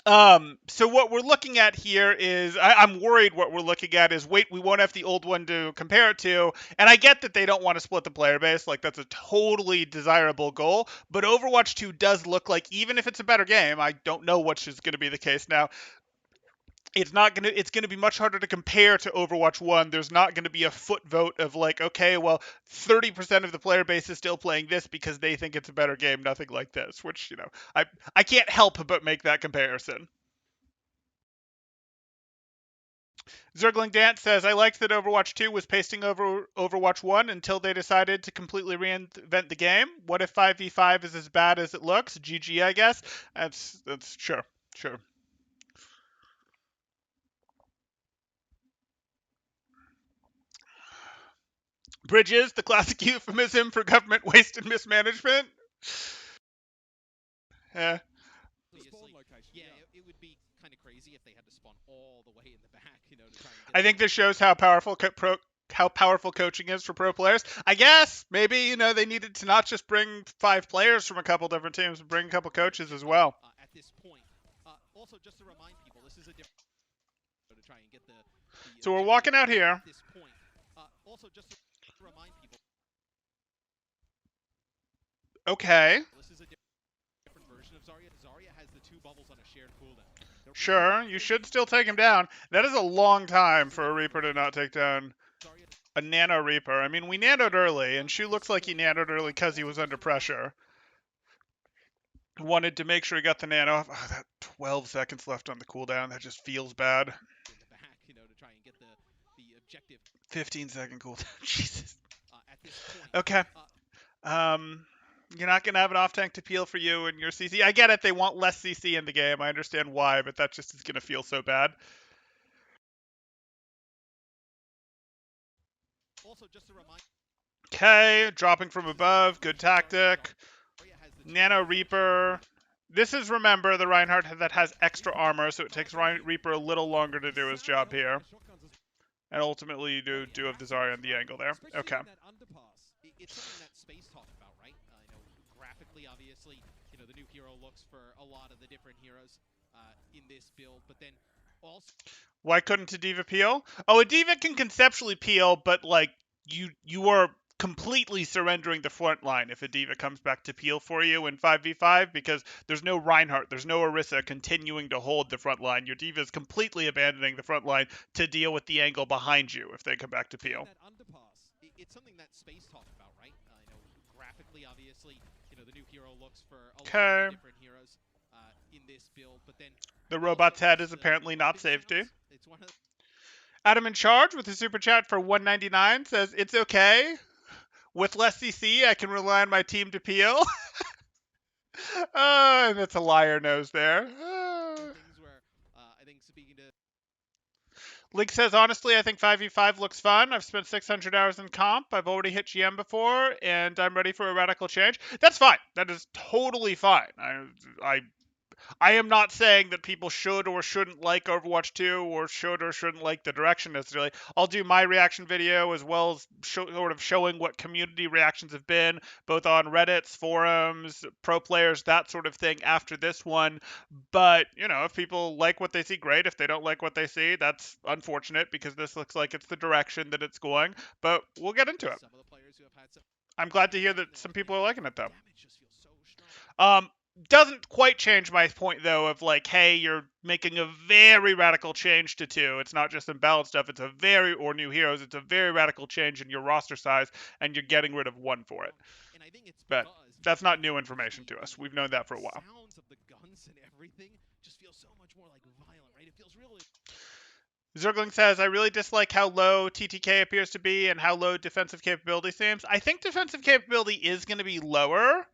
So what we're looking at here is, I'm worried what we're looking at is, wait, we won't have the old one to compare it to. And I get that they don't want to split the player base. Like, that's a totally desirable goal. But Overwatch 2 does look like, even if it's a better game, I don't know which is going to be the case now, it's going to be much harder to compare to Overwatch 1. There's not going to be a foot vote of like, okay, well, 30% of the player base is still playing this because they think it's a better game, nothing like this, which, I can't help but make that comparison. Zergling Dance says, I liked that Overwatch 2 was pasting over Overwatch 1 until they decided to completely reinvent the game. What if 5v5 is as bad as it looks? GG, I guess. That's sure. Bridges, the classic euphemism for government waste and mismanagement. Yeah. Yeah, it would be kind of crazy if they had to spawn all the way in the back, to try and get I think this shows how powerful coaching is for pro players. I guess maybe they needed to not just bring 5 players from a couple different teams, but bring a couple coaches as well. At this point, also just to remind people, this is a different to try and get the so we're walking out here. At this point, also just to remind people. Okay. This is a different version of Zarya. Zarya has the 2 bubbles on a shared cooldown. Sure, you should still take him down. That is a long time for a Reaper to not take down a Nano Reaper. I mean, we nanoed early, and Shu looks like he nanoed early because he was under pressure. Wanted to make sure he got the nano off. Oh, that 12 seconds left on the cooldown. That just feels bad. In the back, you know, to try and get the objective 15-second cooldown. Jesus. at this point. Okay. You're not going to have an off-tank to peel for you and your CC. I get it. They want less CC in the game. I understand why, but that just is going to feel so bad. Also, just to remind. Okay, dropping from above. Good tactic. Nano Reaper. This is, remember, the Reinhardt that has extra armor, so it takes Reaper a little longer to do his job here. And ultimately, you do have the Zarya on the angle there. Okay. It's something that Space talked about, right? You know, graphically, obviously, you know, the new hero looks for a lot of the different heroes in this build, but then also... Why couldn't a D.Va peel? Oh, a D.Va can conceptually peel, but, like, you are completely surrendering the front line if a D.Va comes back to peel for you in 5v5, because there's no Reinhardt, there's no Orisa continuing to hold the front line. Your D.Va is completely abandoning the front line to deal with the angle behind you if they come back to peel. It's something that Space talked about, right? You know, graphically, obviously, you know, the new hero looks for a lot of different heroes in this build, but then the robot's head is apparently not safety. It's one of Adam in Charge with a super chat for 199 says, "It's okay. With less CC, I can rely on my team to peel." And that's a liar nose there. things where I think speaking to Link says, honestly, I think 5v5 looks fun. I've spent 600 hours in comp. I've already hit GM before, and I'm ready for a radical change. That's fine. That is totally fine. I am not saying that people should or shouldn't like Overwatch 2 or should or shouldn't like the direction necessarily. I'll do my reaction video as well as sort of showing what community reactions have been, both on Reddits, forums, pro players, that sort of thing after this one. But, you know, if people like what they see, great. If they don't like what they see, that's unfortunate because this looks like it's the direction that it's going. But we'll get into it. some of the players who have had some I'm glad to hear that some people are liking it, though. Doesn't quite change my point, though, of like, hey, you're making a very radical change to 2. It's not just imbalanced stuff. It's a or new heroes. It's a very radical change in your roster size, and you're getting rid of 1 for it. And I think it's but that's not new information to us. We've known that for a while. Sounds of the guns and everything just feel so much more like violent, right? It feels really... Zergling says, I really dislike how low TTK appears to be and how low defensive capability seems. I think defensive capability is going to be lower.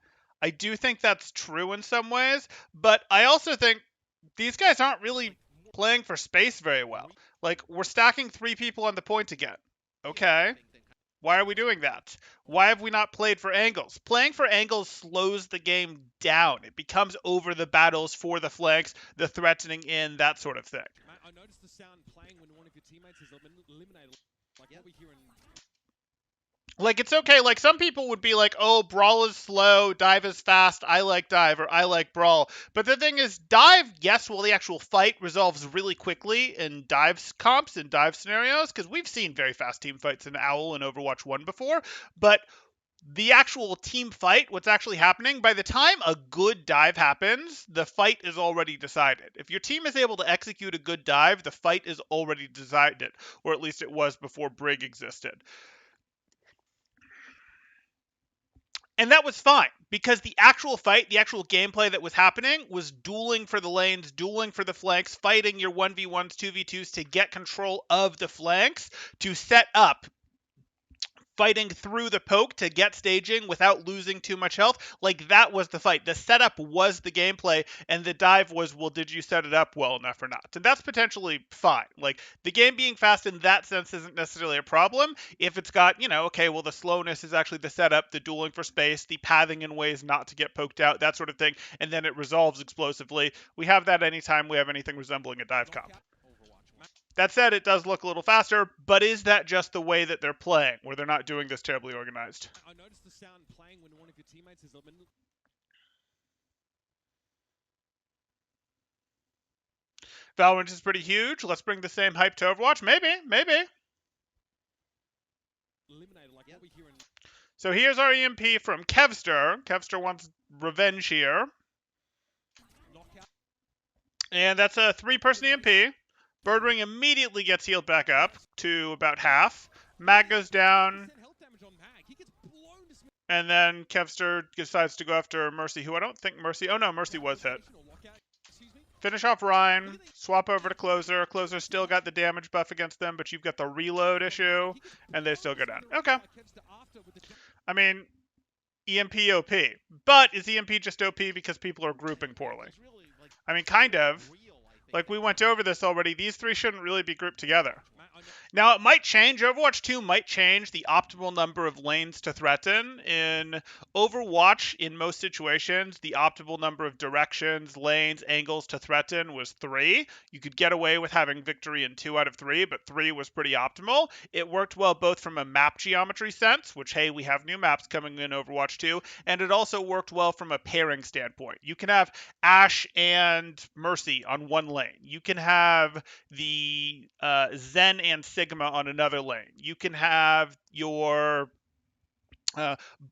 I do think that's true in some ways, but I also think these guys aren't really playing for space very well. Like, we're stacking 3 people on the point again. Okay. Why are we doing that? Why have we not played for angles? Playing for angles slows the game down. It becomes over the battles for the flanks, the threatening in, that sort of thing. I noticed the sound playing when one of your teammates is eliminated. Like what we hear in... Like, it's okay. Like, some people would be like, oh, Brawl is slow, Dive is fast, I like Dive, or I like Brawl. But the thing is, Dive, yes, well, the actual fight resolves really quickly in Dive's comps, in Dive scenarios, because we've seen very fast team fights in Owl and Overwatch 1 before, but the actual team fight, what's actually happening, by the time a good dive happens, the fight is already decided. If your team is able to execute a good dive, the fight is already decided, or at least it was before Brig existed. And that was fine, because the actual fight, the actual gameplay that was happening was dueling for the lanes, dueling for the flanks, fighting your 1v1s, 2v2s to get control of the flanks, to set up, fighting through the poke to get staging without losing too much health. Like, that was the fight. The setup was the gameplay, and the dive was, well, did you set it up well enough or not? And that's potentially fine. Like, the game being fast in that sense isn't necessarily a problem if it's got, you know, okay, well, the slowness is actually the setup, the dueling for space, the pathing in ways not to get poked out, that sort of thing, and then it resolves explosively. We have that anytime we have anything resembling a dive comp. That said, it does look a little faster, but is that just the way that they're playing, where they're not doing this terribly organized? I noticed the sound playing when one of your teammates is eliminated. Valorant is pretty huge. Let's bring the same hype to Overwatch. Maybe. Eliminated, like what we hear in... So here's our EMP from Kevster. Kevster wants revenge here. Knockout. And that's a 3-person EMP. Birdring immediately gets healed back up to about half. Mag goes down. And then Kevster decides to go after Mercy, who I don't think Mercy... Oh, no, Mercy was hit. Finish off Rhine, swap over to Closer. Closer still got the damage buff against them, but you've got the reload issue, and they still go down. Okay. I mean, EMP OP. But is EMP just OP because people are grouping poorly? I mean, kind of. Like, we went over this already. These three shouldn't really be grouped together. Now, it might change. Overwatch 2 might change the optimal number of lanes to threaten. In Overwatch, in most situations, the optimal number of directions, lanes, angles to threaten was 3. You could get away with having victory in 2 out of 3, but 3 was pretty optimal. It worked well both from a map geometry sense, which, hey, we have new maps coming in Overwatch 2, and it also worked well from a pairing standpoint. You can have Ashe and Mercy on one lane. You can have the Zen and Sigma on another lane. You can have your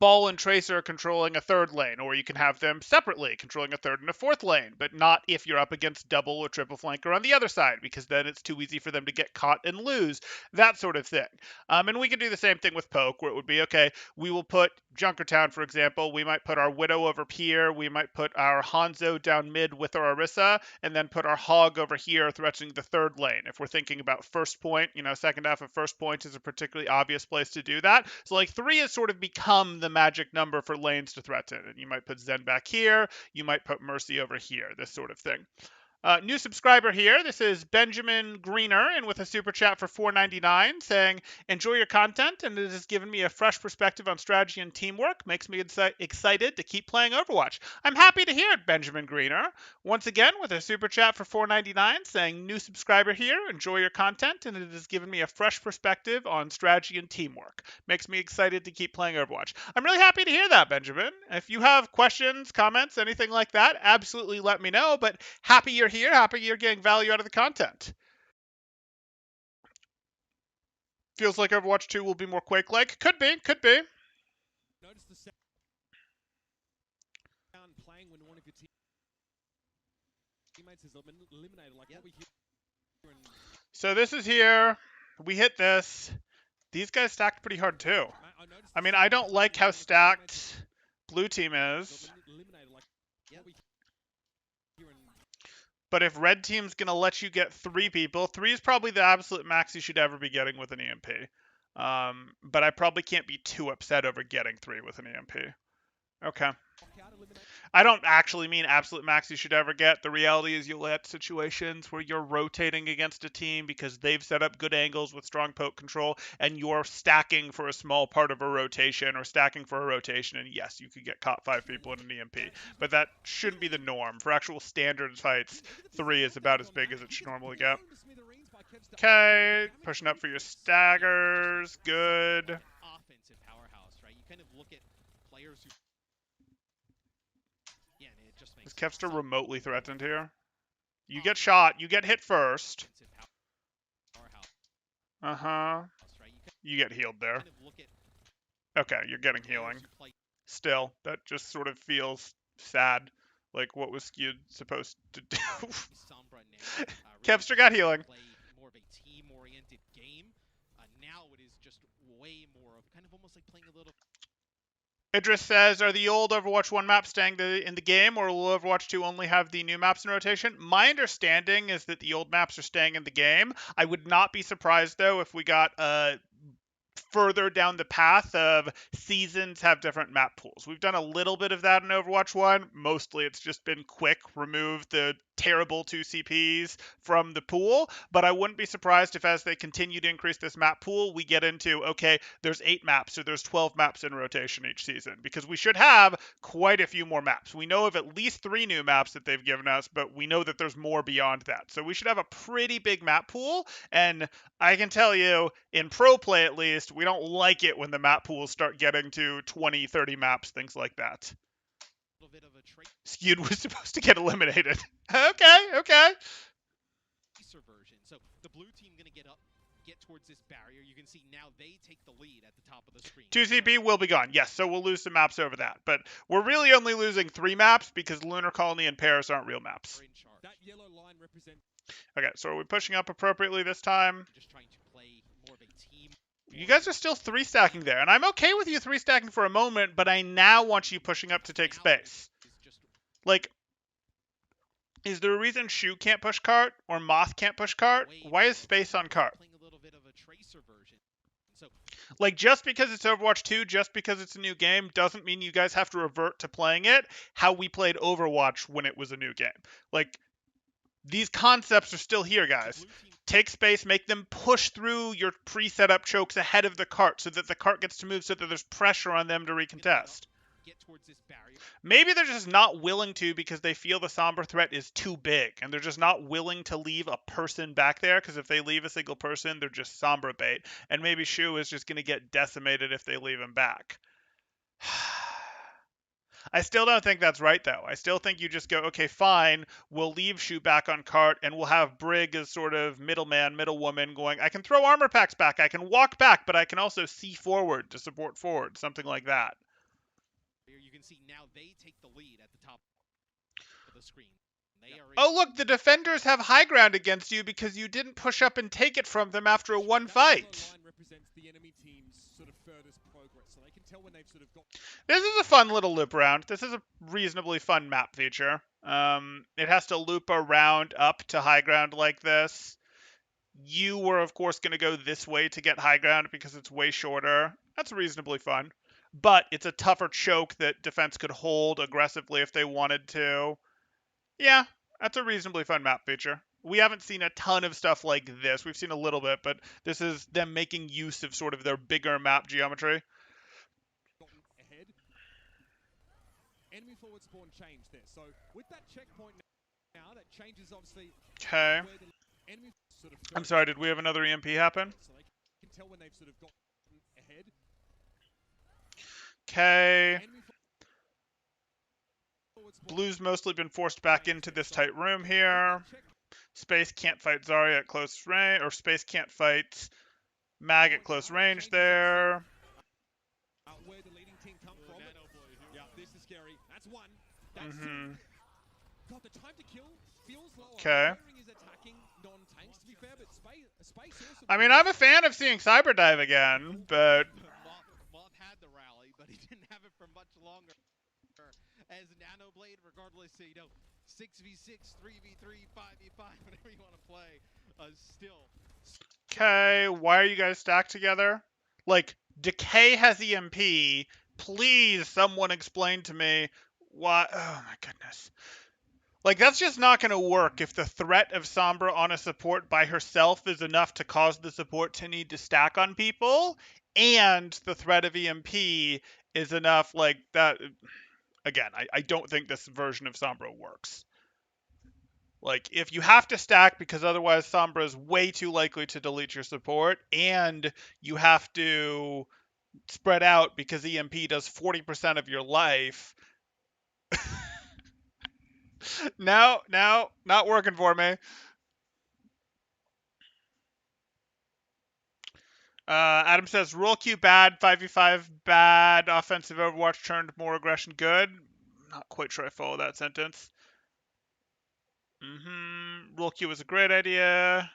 Ball and Tracer controlling a third lane, or you can have them separately controlling a third and a fourth lane, but not if you're up against double or triple flanker on the other side, because then it's too easy for them to get caught and lose, that sort of thing. And we can do the same thing with Poke, where it would be, okay, we will put Junkertown, for example, we might put our Widow over here, we might put our Hanzo down mid with our Orisa, and then put our Hog over here threatening the third lane. If we're thinking about first point, second half of first point is a particularly obvious place to do that. So like 3 is sort of become the magic number for lanes to threaten. And you might put Zen back here, you might put Mercy over here, this sort of thing. New subscriber here. This is Benjamin Greener, and with a super chat for $4.99 saying, enjoy your content, and it has given me a fresh perspective on strategy and teamwork. Makes me excited to keep playing Overwatch. I'm happy to hear it, Benjamin Greener. Once again, with a super chat for $4.99 saying, new subscriber here. Enjoy your content, and it has given me a fresh perspective on strategy and teamwork. Makes me excited to keep playing Overwatch. I'm really happy to hear that, Benjamin. If you have questions, comments, anything like that, absolutely let me know. But happy you're here. Happy you're getting value out of the content. Feels like Overwatch 2 will be more Quake-like. Could be. Notice the sound playing when one of your teammates is eliminated, like what we hear. So this is here. We hit this. These guys stacked pretty hard too. I mean, I don't like how stacked blue team is. But if red team's going to let you get 3 people, 3 is probably the absolute max you should ever be getting with an EMP. But I probably can't be too upset over getting 3 with an EMP. Okay. I don't actually mean absolute max you should ever get. The reality is you'll get situations where you're rotating against a team because they've set up good angles with strong poke control, and you're stacking for a small part of a rotation or stacking for a rotation, and yes, you could get caught 5 people in an EMP. But that shouldn't be the norm. For actual standard fights, 3 is about as big as it should normally get. Okay, pushing up for your staggers. Good. Offensive powerhouse, right? You kind of look at players who... Yeah, and it just makes... Is Kevster remotely threatened here? You get shot. You get hit first. Uh-huh. You get healed there. Okay, you're getting healing. Still, that just sort of feels sad. Like, what was Skewed supposed to do? Kevster got healing. More of a team-oriented game. Now it is just way more of kind of almost like playing a little... Idris says, are the old Overwatch 1 maps staying in the game, or will Overwatch 2 only have the new maps in rotation? My understanding is that the old maps are staying in the game. I would not be surprised, though, if we got further down the path of seasons have different map pools. We've done a little bit of that in Overwatch 1. Mostly it's just been quick, remove the terrible 2 CPs from the pool, but I wouldn't be surprised if as they continue to increase this map pool, we get into, okay, there's 8 maps or there's 12 maps in rotation each season, because we should have quite a few more maps. We know of at least 3 new maps that they've given us, but we know that there's more beyond that. So we should have a pretty big map pool, and I can tell you, in pro play at least, we don't like it when the map pools start getting to 20, 30 maps, things like that. Skewed was supposed to get eliminated. Okay. So the blue team gonna get towards this barrier. You can see now they take the lead at the top of the screen. 2CP will be gone. Yes, so we'll lose some maps over that. But we're really only losing 3 maps because Lunar Colony and Paris aren't real maps. That yellow line represents... Okay, so are we pushing up appropriately this time? Just trying to play more of a team. You guys are still 3-stacking there, and I'm okay with you 3-stacking for a moment, but I now want you pushing up to take space. Like, is there a reason Shu can't push cart or Moth can't push cart? Why is space on cart? Like, just because it's Overwatch 2, just because it's a new game, doesn't mean you guys have to revert to playing it how we played Overwatch when it was a new game. Like, these concepts are still here, guys. Take space, make them push through your pre-set up chokes ahead of the cart so that the cart gets to move so that there's pressure on them to recontest. Maybe they're just not willing to because they feel the Sombra threat is too big, and they're just not willing to leave a person back there, because if they leave a single person, they're just Sombra bait, and maybe Shu is just going to get decimated if they leave him back. I still don't think that's right, though. I still think you just go, okay, fine, we'll leave Shu back on cart, and we'll have Brig as sort of middleman, middlewoman going, I can throw armor packs back, I can walk back, but I can also see forward to support forward, something like that. You can see now they take the lead at the top of the screen. Oh, look, the defenders have high ground against you because you didn't push up and take it from them after a one fight. This is a fun little loop around. This is a reasonably fun map feature. It has to loop around up to high ground like this. You were, of course, going to go this way to get high ground because it's way shorter. That's reasonably fun. But it's a tougher choke that defense could hold aggressively if they wanted to. Yeah, that's a reasonably fun map feature. We haven't seen a ton of stuff like this. We've seen a little bit, but this is them making use of sort of their bigger map geometry. Enemy forward spawn changed there. So with that checkpoint now, that changes obviously. Okay. I'm sorry, did we have another EMP happen? So they can tell when they've sort of gotten ahead. Okay. Blue's mostly been forced back into this tight room here. Space can't fight Zarya at close range, or Space can't fight Mag at close range there. Where the leading team come from. Yeah, this is scary. That's one. That's Mm-hmm. God, the time to kill feels lower. Okay. Is attacking non-tanks, to be fair, but space also. I mean, I'm a fan of seeing Cyber Dive again, but Moth had the rally, but he didn't have it for much longer. As Nanoblade, regardless, 6v6, 3v3, 5v5, whatever you want to play, still. okay, why are you guys stacked together? Like, Decay has EMP. Please, someone explain to me why. Oh my goodness. Like, that's just not going to work if the threat of Sombra on a support by herself is enough to cause the support to need to stack on people, and the threat of EMP is enough, like, that. Again, I don't think this version of Sombra works. Like, if you have to stack because otherwise Sombra is way too likely to delete your support, and you have to spread out because EMP does 40% of your life. No, not working for me. Adam says, rule queue bad, 5v5 bad, offensive Overwatch turned more aggression good. Not quite sure I follow that sentence. Rule queue was a great idea.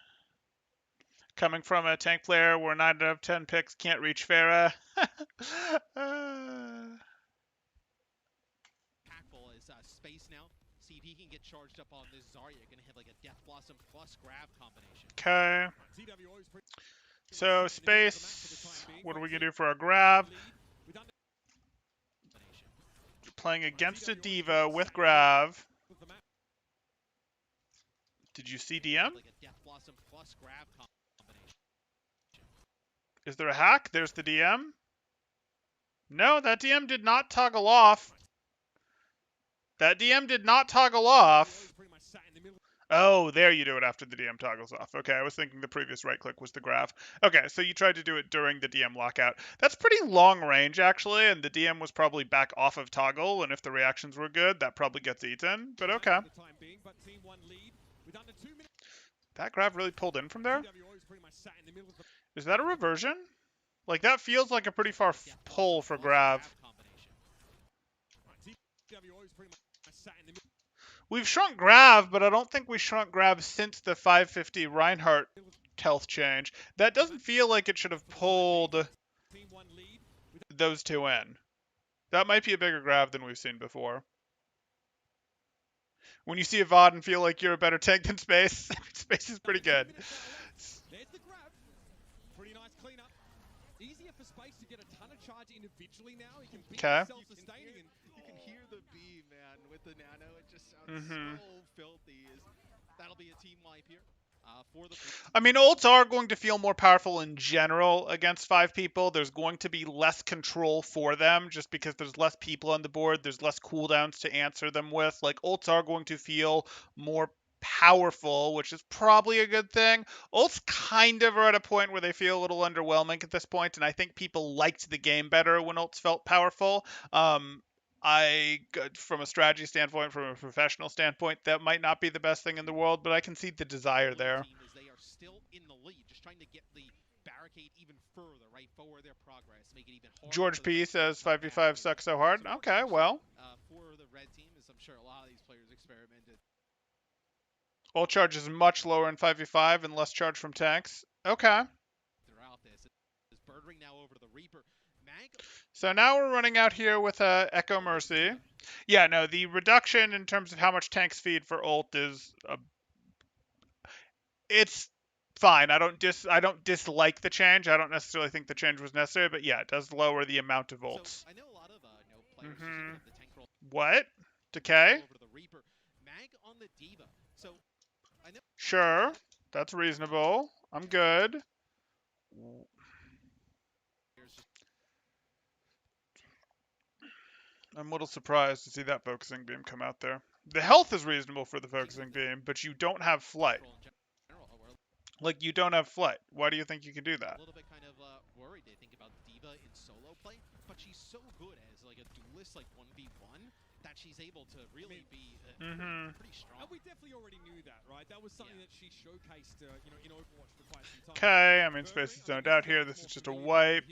Coming from a tank player where 9 out of 10 picks can't reach Pharah. Impactful is Space now. See if he can get charged up on this Zarya. Gonna have like a Death Blossom plus grab combination. Okay. So, Space, what are we going to do for our grab? Playing against a Diva with Grav. Did you see DM? Is there a hack? There's the DM. No, that DM did not toggle off. That DM did not toggle off. Oh, there you do it after the DM toggles off. Okay, I was thinking the previous right click was the Grav. Okay, so you tried to do it during the DM lockout. That's pretty long range, actually, and the DM was probably back off of toggle, and if the reactions were good, that probably gets eaten, but okay. That Grav really pulled in from there? Is that a reversion? Like, that feels like a pretty far pull for Grav. We've shrunk Grav, but I don't think we shrunk Grav since the 550 Reinhardt health change. That doesn't feel like it should have pulled Team 1 lead. those two in. That might be a bigger grab than we've seen before. When you see a VOD and feel like you're a better tank than Space, Space is pretty good. There's the grab. Pretty nice cleanup. Easier for Space to get a ton of charge individually now. He can be self-sustaining. You can hear the beam, man, with the nano. It just sounds so filthy. That'll be a team wipe here. I mean, ults are going to feel more powerful in general against 5 people. There's going to be less control for them just because there's less people on the board. There's less cooldowns to answer them with. Like, ults are going to feel more powerful, which is probably a good thing. Ults kind of are at a point where they feel a little underwhelming at this point, and I think people liked the game better when ults felt powerful. From a strategy standpoint, from a professional standpoint, that might not be the best thing in the world, but I can see the desire there. They are still in the lead, just trying to get the barricade even further, right, forward their progress, make it even harder. George P says 5v5 sucks so hard. Okay, well. For the red team, as I'm sure a lot of these players experimented. Ult charge is much lower in 5v5 and less charge from tanks. Okay. Throughout this, is Birdring now over to the Reaper. So now we're running out here with Echo Mercy. Yeah, no, the reduction in terms of how much tanks feed for ult is it's fine. I don't dislike the change. I don't necessarily think the change was necessary, but yeah, it does lower the amount of ults. So I know a lot of players the tank roll. What? Decay? Over to the Reaper. Mag on the Diva. So I know. Sure, that's reasonable. I'm good. I'm a little surprised to see that focusing beam come out there. The health is reasonable for the focusing beam, but you don't have flight. Like, you don't have flight. Why do you think you can do that? A little bit kind of worried, they think, about Diva in solo play, but she's so good as like a duelist, like 1v1, that she's able to really be pretty strong. And we definitely already knew that, right? That was something that she showcased, in Overwatch for quite some time. Okay, I mean, Space is zoned out here. This is just a wipe.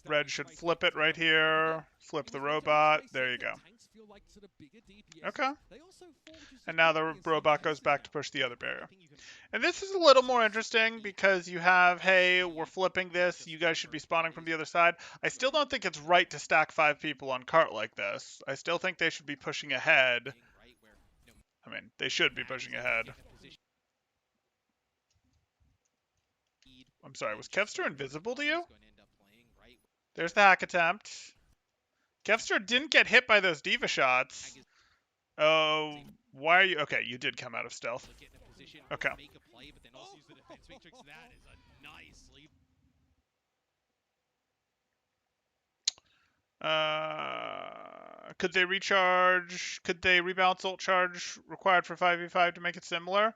Red should flip it right here. Flip the robot. There you go. Okay. And now the robot goes back to push the other barrier. And this is a little more interesting because you have, hey, we're flipping this. You guys should be spawning from the other side. I still don't think it's right to stack 5 people on cart like this. I still think they should be pushing ahead. I mean, they should be pushing ahead. I'm sorry, was Kevster invisible to you? There's the hack attempt. Kevster didn't get hit by those Diva shots. Oh, why are you... Okay, you did come out of stealth. Okay. Could they recharge? Could they rebalance ult charge required for 5v5 to make it similar?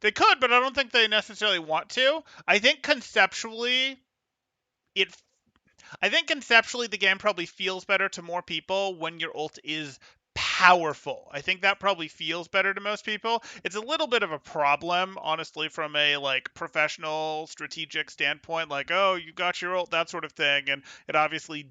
They could, but I don't think they necessarily want to. I think conceptually, the game probably feels better to more people when your ult is powerful. I think that probably feels better to most people. It's a little bit of a problem, honestly, from a professional strategic standpoint, like, oh, you got your ult, that sort of thing, and it obviously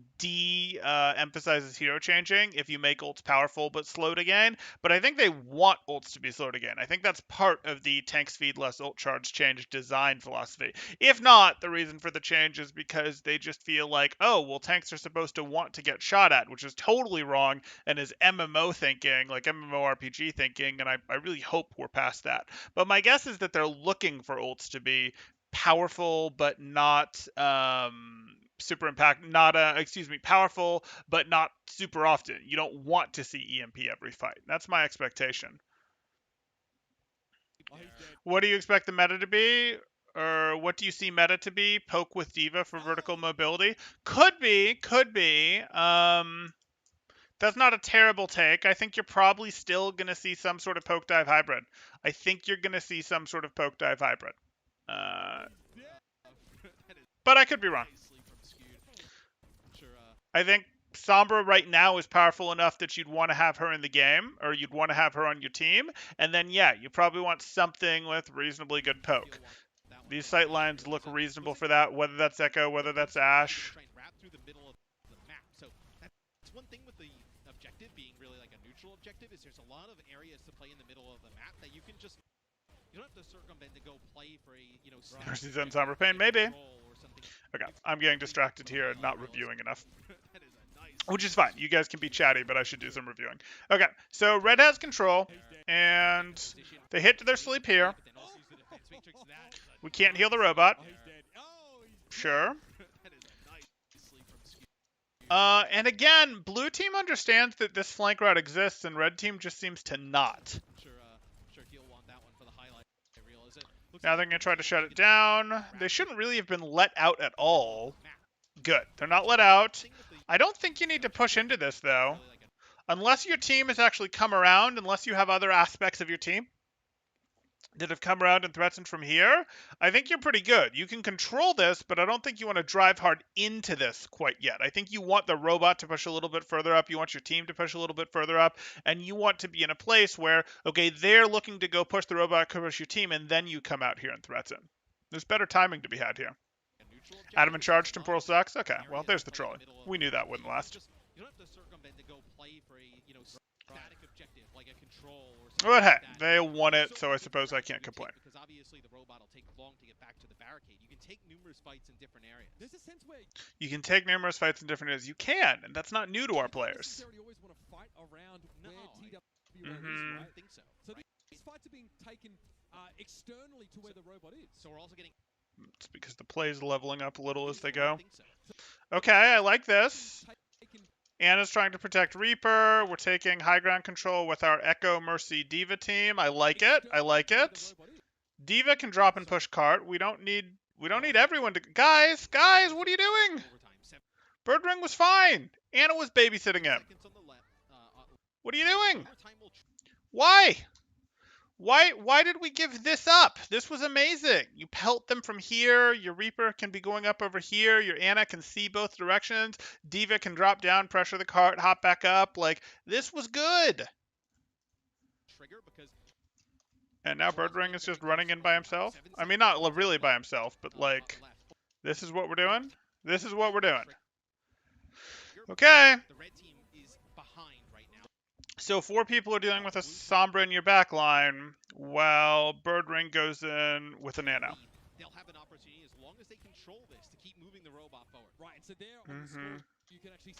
emphasizes hero changing if you make ults powerful but slow to gain. But I think they want ults to be slow to gain. I think that's part of the tanks feed less ult charge change design philosophy. If not, the reason for the change is because they just feel like, oh, well, tanks are supposed to want to get shot at, which is totally wrong and is MMO thinking, like MMORPG thinking, and I really hope we're past that. But my guess is that they're looking for ults to be powerful but not powerful but not super often. You don't want to see EMP every fight. That's my expectation. What do you expect the meta to be? Or what do you see meta to be? Poke with Diva for vertical mobility? Could be. That's not a terrible take. I think you're probably still going to see some sort of poke dive hybrid. But I could be wrong. I think Sombra right now is powerful enough that you'd want to have her in the game, or you'd want to have her on your team. And then, yeah, you probably want something with reasonably good poke. These sight lines look reasonable for that, whether that's Echo, whether that's Ashe. one thing with the objective being really like a neutral objective is there's a lot of areas to play in the middle of the map that you can just, you don't have to circumvent to go play for a, you know, Mercy's in Sombra Pain, maybe. or something. Okay, I'm getting distracted here and not reviewing enough. That is a nice, Which is fine. You guys can be chatty, but I should do some reviewing. Okay, so Red has control, and they hit to their sleep here. but then also use the defense matrix. That is a We can't heal the robot. Oh, he's dead. Oh, he's Sure. that is a nice sleep from Skew. And again, blue team understands that this flank route exists, and red team just seems to not. I'm sure he'll want that one for the highlight reel, is it? Looks Now like they're going to try to shut it down. They shouldn't really have been let out at all. Good. They're not let out. I don't think you need to push into this, though. really like a Unless your team has actually come around, unless you have other aspects of your team that have come around and threatened from here, I think you're pretty good. You can control this, but I don't think you want to drive hard into this quite yet. I think you want the robot to push a little bit further up. You want your team to push a little bit further up, and you want to be in a place where, okay, they're looking to go push the robot, push your team, and then you come out here and threaten. There's better timing to be had here. neutral objective. Adam in charge, temporal sucks. Okay, Areas well, to there's the play in trolling. middle of We knew the that map. wouldn't You last. you don't have to circumvent to go play for a, you know, static objective like a control or something But hey, like that. they won it, so I many suppose I different can't routes you complain. take, because obviously the robot will take long to get back to the barricade. You can take numerous fights in different areas. There's a sense where You can take numerous fights in different areas. You can, and that's not new to our you don't players. necessarily always want to fight around No, where TWO Mhm. is, I right? don't think so. So right? these fights are being taken externally to where the robot is. So we're also getting It's because the play's leveling up a little as they I go. think so. Okay, I like this. Taken Anna's trying to protect Reaper. We're taking high ground control with our Echo Mercy Diva team. I like it. I like externally to where it. the robot is. Diva can drop and push cart. We don't need everyone to. Guys, what are you doing? Overtime. Bird Ring was fine. Anna was babysitting him. Seconds on the left. What are you doing? Overtime will Why? Why did we give this up? This was amazing. You pelt them from here. Your Reaper can be going up over here. Your Anna can see both directions. Diva can drop down, pressure the cart, hop back up. Like, this was good. trigger because And now Bird Ring is just running in by himself. I mean, not really by himself, but like, this is what we're doing. This is what we're doing. Okay. the red team is behind right now. So 4 people are dealing with a Sombra in your back line, while Bird Ring goes in with a Nano. They'll have an opportunity as long as they control this to keep moving the robot forward. Right, and so there on the score, you can actually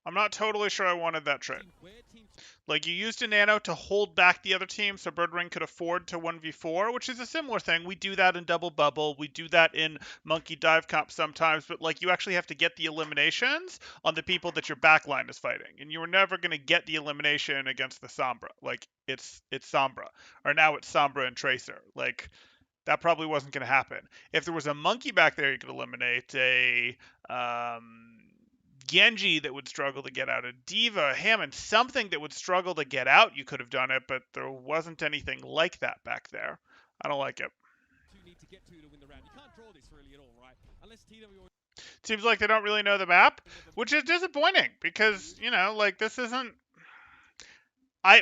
I'm not totally sure I wanted that trade. see where teams Like, you used a Nano to hold back the other team so Bird Ring could afford to 1v4, which is a similar thing. We do that in Double Bubble. We do that in Monkey Dive Comp sometimes, but, like, you actually have to get the eliminations on the people that your backline is fighting. And you were never going to get the elimination against the Sombra. Like, it's Sombra. Or now it's Sombra and Tracer. Like, that probably wasn't going to happen. If there was a Monkey back there you could eliminate, a Genji that would struggle to get out, a Diva, Hammond, something that would struggle to get out, you could have done it, but there wasn't anything like that back there. I don't like it. two need to get to win the round. You can't draw this really at all, right? Unless TWO Seems like they don't really know the map, which is disappointing because, you know, like, this isn't...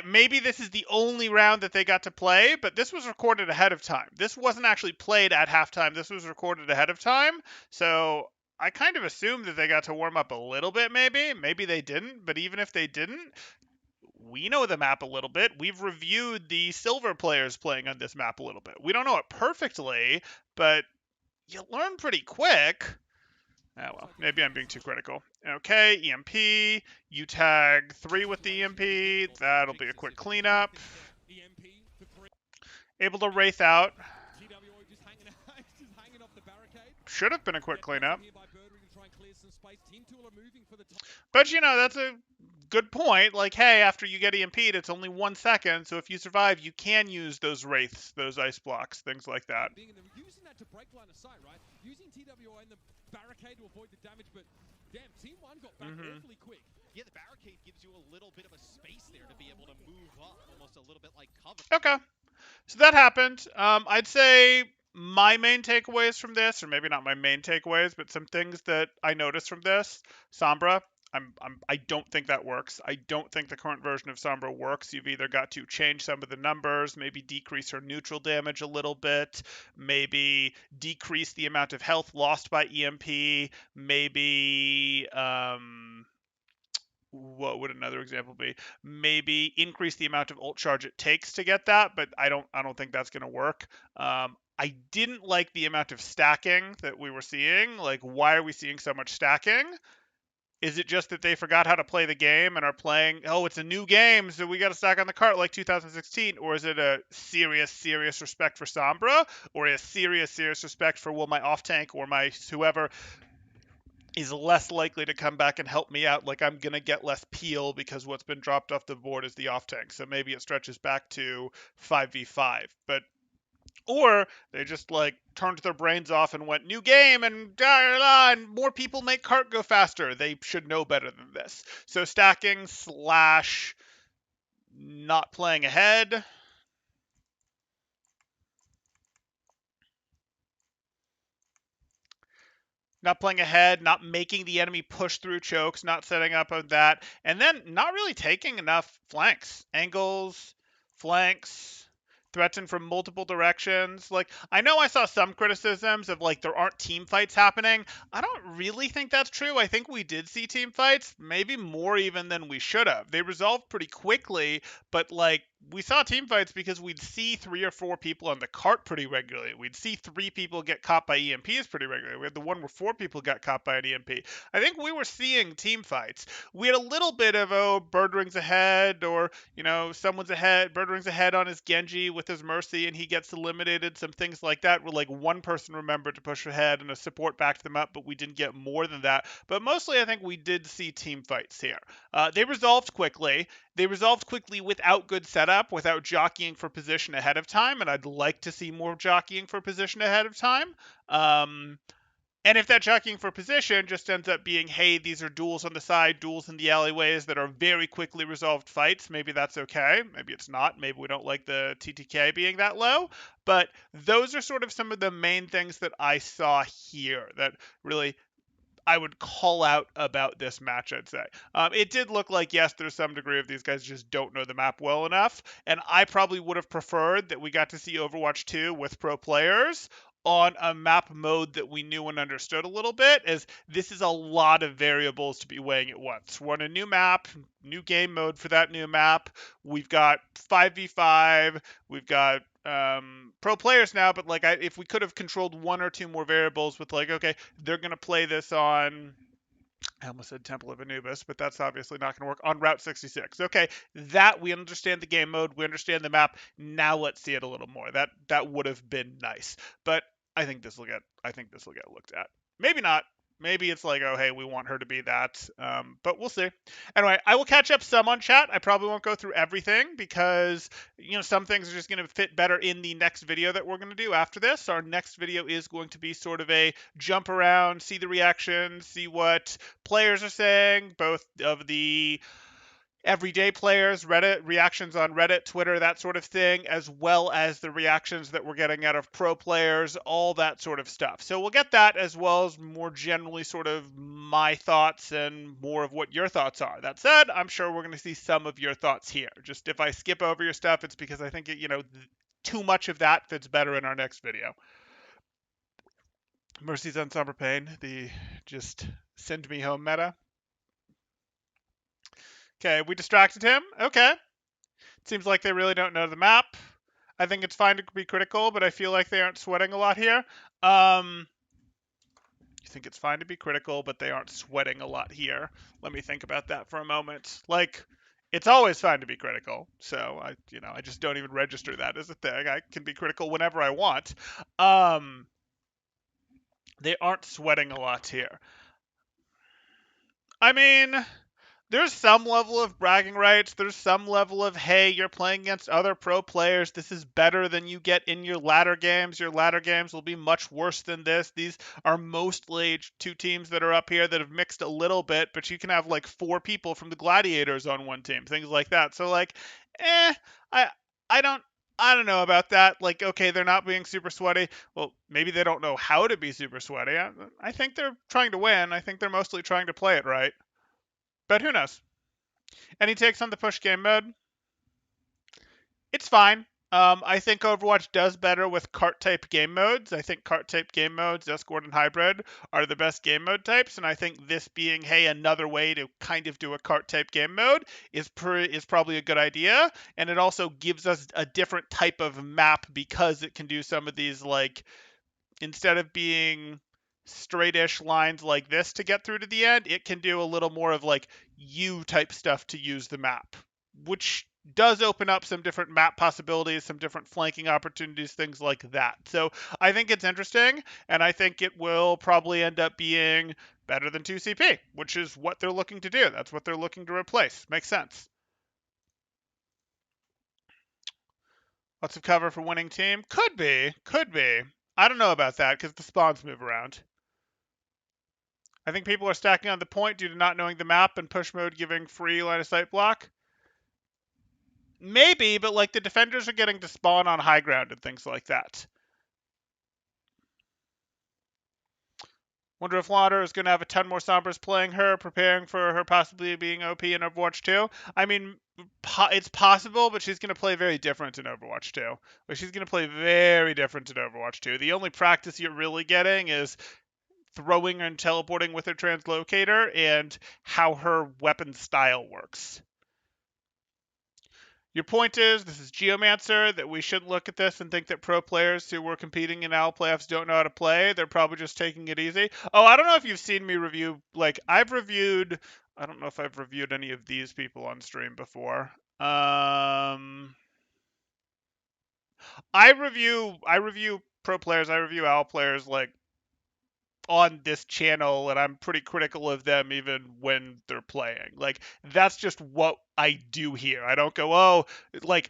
Maybe this is the only round that they got to play, but this was recorded ahead of time. This wasn't actually played at halftime. This was recorded ahead of time, so I kind of assumed that they got to warm up a little bit, maybe. Maybe they didn't, but even if they didn't, we know the map a little bit. We've reviewed the silver players playing on this map a little bit. We don't know it perfectly, but you learn pretty quick. Oh, well, maybe I'm being too critical. Okay, EMP. You tag 3 with the EMP. That'll be a quick cleanup. EMP for 3. Able to Wraith out. TWO just hanging off the barricade. Should have been a quick cleanup. Here by Birdring to try and clear some space. Team Tool are moving for the top. But, you know, that's a good point. Like, hey, after you get EMP'd, it's only 1 second. So if you survive, you can use those Wraiths, those ice blocks, things like that. They're using that to break line of sight, right? Using TWO and the barricade to avoid the damage, but damn, Team 1 got back awfully quick. Yeah, the barricade gives you a little bit of a space there to be able to move up, almost a little bit like cover. Okay. So that happened. I'd say my main takeaways from this, or maybe not my main takeaways, but some things that I noticed from this. Sombra, I don't think that works. I don't think the current version of Sombra works. You've either got to change some of the numbers, maybe decrease her neutral damage a little bit, maybe decrease the amount of health lost by EMP, maybe what would another example be? Maybe increase the amount of ult charge it takes to get that, but I don't think that's going to work. I didn't like the amount of stacking that we were seeing. Like, why are we seeing so much stacking? Is it just that they forgot how to play the game and are playing, oh, it's a new game, so we got to stack on the cart like 2016? Or is it a serious respect for Sombra? Or a serious respect for, well, my off tank or my whoever is less likely to come back and help me out? Like, I'm going to get less peel because what's been dropped off the board is the off tank. So maybe it stretches back to 5v5. But or they just like turned their brains off and went new game and and more people make cart go faster. They should know better than this. So stacking slash not playing ahead. Not playing ahead, not making the enemy push through chokes, not setting up on that, and then not really taking enough flanks, angles, flanks, threatened from multiple directions. Like, I know I saw some criticisms of like there aren't team fights happening. I don't really think that's true. I think we did see team fights, maybe more even than we should have. They resolved pretty quickly, but like we saw team fights because we'd see 3 or 4 people on the cart pretty regularly. We'd see 3 people get caught by EMPs pretty regularly. We had the one where 4 people got caught by an EMP. I think we were seeing team fights. We had a little bit of, oh, Birdring's ahead, or, you know, someone's ahead, Birdring's ahead on his Genji with his Mercy and he gets eliminated, some things like that where like one person remembered to push ahead and a support backed them up, but we didn't get more than that. But mostly I think we did see team fights here. They resolved quickly. They resolved quickly without good setup, without jockeying for position ahead of time, and I'd like to see more jockeying for position ahead of time. And if that jockeying for position just ends up being, hey, these are duels on the side, duels in the alleyways that are very quickly resolved fights, maybe that's okay. Maybe it's not. Maybe we don't like the TTK being that low. But those are sort of some of the main things that I saw here that really I would call out about this match, I'd say. It did look like, yes, there's some degree of these guys just don't know the map well enough, and I probably would have preferred that we got to see Overwatch 2 with pro players on a map mode that we knew and understood a little bit, as this is a lot of variables to be weighing at once. We're on a new map, new game mode for that new map. We've got 5v5, we've got pro players now, but like if we could have controlled 1 or 2 more variables with like, okay, they're going to play this on, I almost said Temple of Anubis, but that's obviously not going to work, on Route 66. Okay, that we understand the game mode, we understand the map. Now let's see it a little more. That would have been nice. But I think this will get looked at. Maybe not. Maybe it's like, oh, hey, we want her to be that. But we'll see. Anyway, I will catch up some on chat. I probably won't go through everything because, you know, some things are just going to fit better in the next video that we're going to do after this. Our next video is going to be sort of a jump around, see the reactions, see what players are saying, both of the everyday players, Reddit reactions on Reddit, Twitter, that sort of thing, as well as the reactions that we're getting out of pro players, all that sort of stuff. So we'll get that, as well as more generally sort of my thoughts and more of what your thoughts are. That said, I'm sure we're going to see some of your thoughts here. Just if I skip over your stuff, it's because I think, too much of that fits better in our next video. Mercies on Sombra Pain, the just send me home meta. Okay, we distracted him. Okay. Seems like they really don't know the map. I think it's fine to be critical, but I feel like they aren't sweating a lot here. You think it's fine to be critical, but they aren't sweating a lot here. Let me think about that for a moment. Like, it's always fine to be critical. So I just don't even register that as a thing. I can be critical whenever I want. They aren't sweating a lot here. I mean, there's some level of bragging rights. There's some level of, hey, you're playing against other pro players. This is better than you get in your ladder games. Your ladder games will be much worse than this. These are mostly 2 teams that are up here that have mixed a little bit, but you can have like 4 people from the Gladiators on one team, things like that. So like, I don't know about that. Like, okay, they're not being super sweaty. Well, maybe they don't know how to be super sweaty. I think they're trying to win. I think they're mostly trying to play it right. But who knows? Any takes on the push game mode? It's fine. I think Overwatch does better with cart type game modes. I think cart type game modes, Escort and Hybrid, are the best game mode types, and I think this being, hey, another way to kind of do a cart type game mode is probably a good idea, and it also gives us a different type of map because it can do some of these, like, instead of being straightish lines like this to get through to the end, it can do a little more of like U type stuff to use the map, which does open up some different map possibilities, some different flanking opportunities, things like that. So I think it's interesting, and I think it will probably end up being better than 2CP, which is what they're looking to do. That's what they're looking to replace. Makes sense. Lots of cover for winning team. Could be. Could be. I don't know about that because the spawns move around. I think people are stacking on the point due to not knowing the map and push mode giving free line of sight block. Maybe, but like the defenders are getting to spawn on high ground and things like that. Wonder if Lauder is going to have a ton more Sombras playing her, preparing for her possibly being OP in Overwatch 2. I mean, it's possible, but she's going to play very different in Overwatch 2. Like, she's going to play very different in Overwatch 2. The only practice you're really getting is throwing and teleporting with her translocator and how her weapon style works. Your point is, this is Geomancer, that we shouldn't look at this and think that pro players who were competing in OWL playoffs don't know how to play. They're probably just taking it easy. Oh, I don't know if you've seen me review, like, I don't know if I've reviewed any of these people on stream before. I review pro players, I review OWL players, like, on this channel, and I'm pretty critical of them even when they're playing. Like, that's just what I do here. I don't go, oh, like,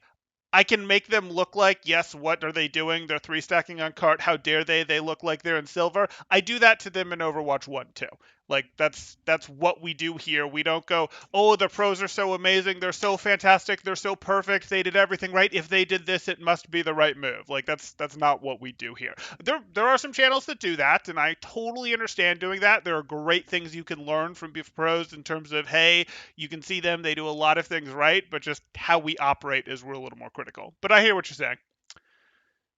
I can make them look like, yes, what are they doing? They're three stacking on cart. How dare they? They look like they're in silver. I do that to them in Overwatch 1 too. Like, that's what we do here. We don't go, oh, the pros are so amazing. They're so fantastic. They're so perfect. They did everything right. If they did this, it must be the right move. Like, that's not what we do here. There are some channels that do that, and I totally understand doing that. There are great things you can learn from pros in terms of, hey, you can see them. They do a lot of things right, but just how we operate is we're a little more critical. But I hear what you're saying.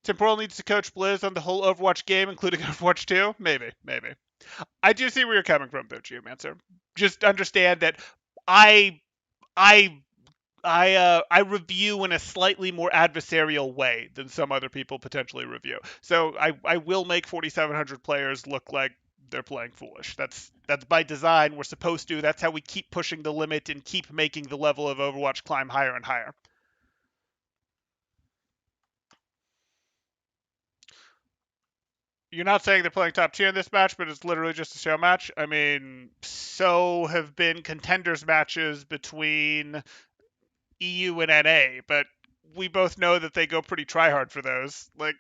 Temporal needs to coach Blizz on the whole Overwatch game, including Overwatch 2? Maybe. I do see where you're coming from, though, Geomancer. Just understand that I I I review in a slightly more adversarial way than some other people potentially review. So I will make 4,700 players look like they're playing foolish. That's by design. We're supposed to. That's how we keep pushing the limit and keep making the level of Overwatch climb higher and higher. You're not saying they're playing top tier in this match, but it's literally just a show match. I mean, so have been contenders matches between EU and NA, but we both know that they go pretty try hard for those. Like,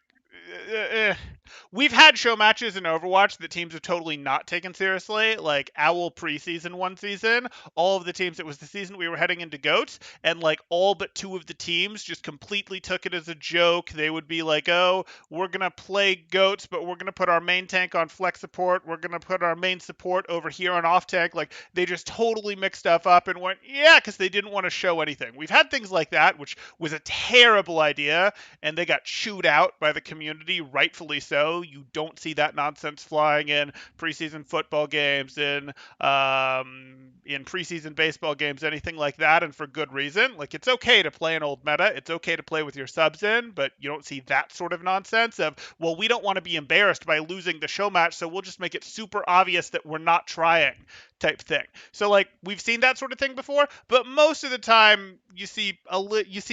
we've had show matches in Overwatch that teams have totally not taken seriously, like OWL preseason one season. All of the teams, it was the season we were heading into GOATs, and like all but two of the teams just completely took it as a joke. They would be like, oh, we're going to play GOATs, but we're going to put our main tank on flex support. We're going to put our main support over here on off tank. Like, they just totally mixed stuff up and went, yeah, because they didn't want to show anything. We've had things like that, which was a terrible idea, and they got chewed out by the community, rightfully so. You don't see that nonsense flying in preseason football games, in preseason baseball games, anything like that, and for good reason. Like, it's okay to play an old meta. It's okay to play with your subs in, but you don't see that sort of nonsense of, well, we don't want to be embarrassed by losing the show match, so we'll just make it super obvious that we're not trying type thing. So, like, we've seen that sort of thing before, but most of the time you see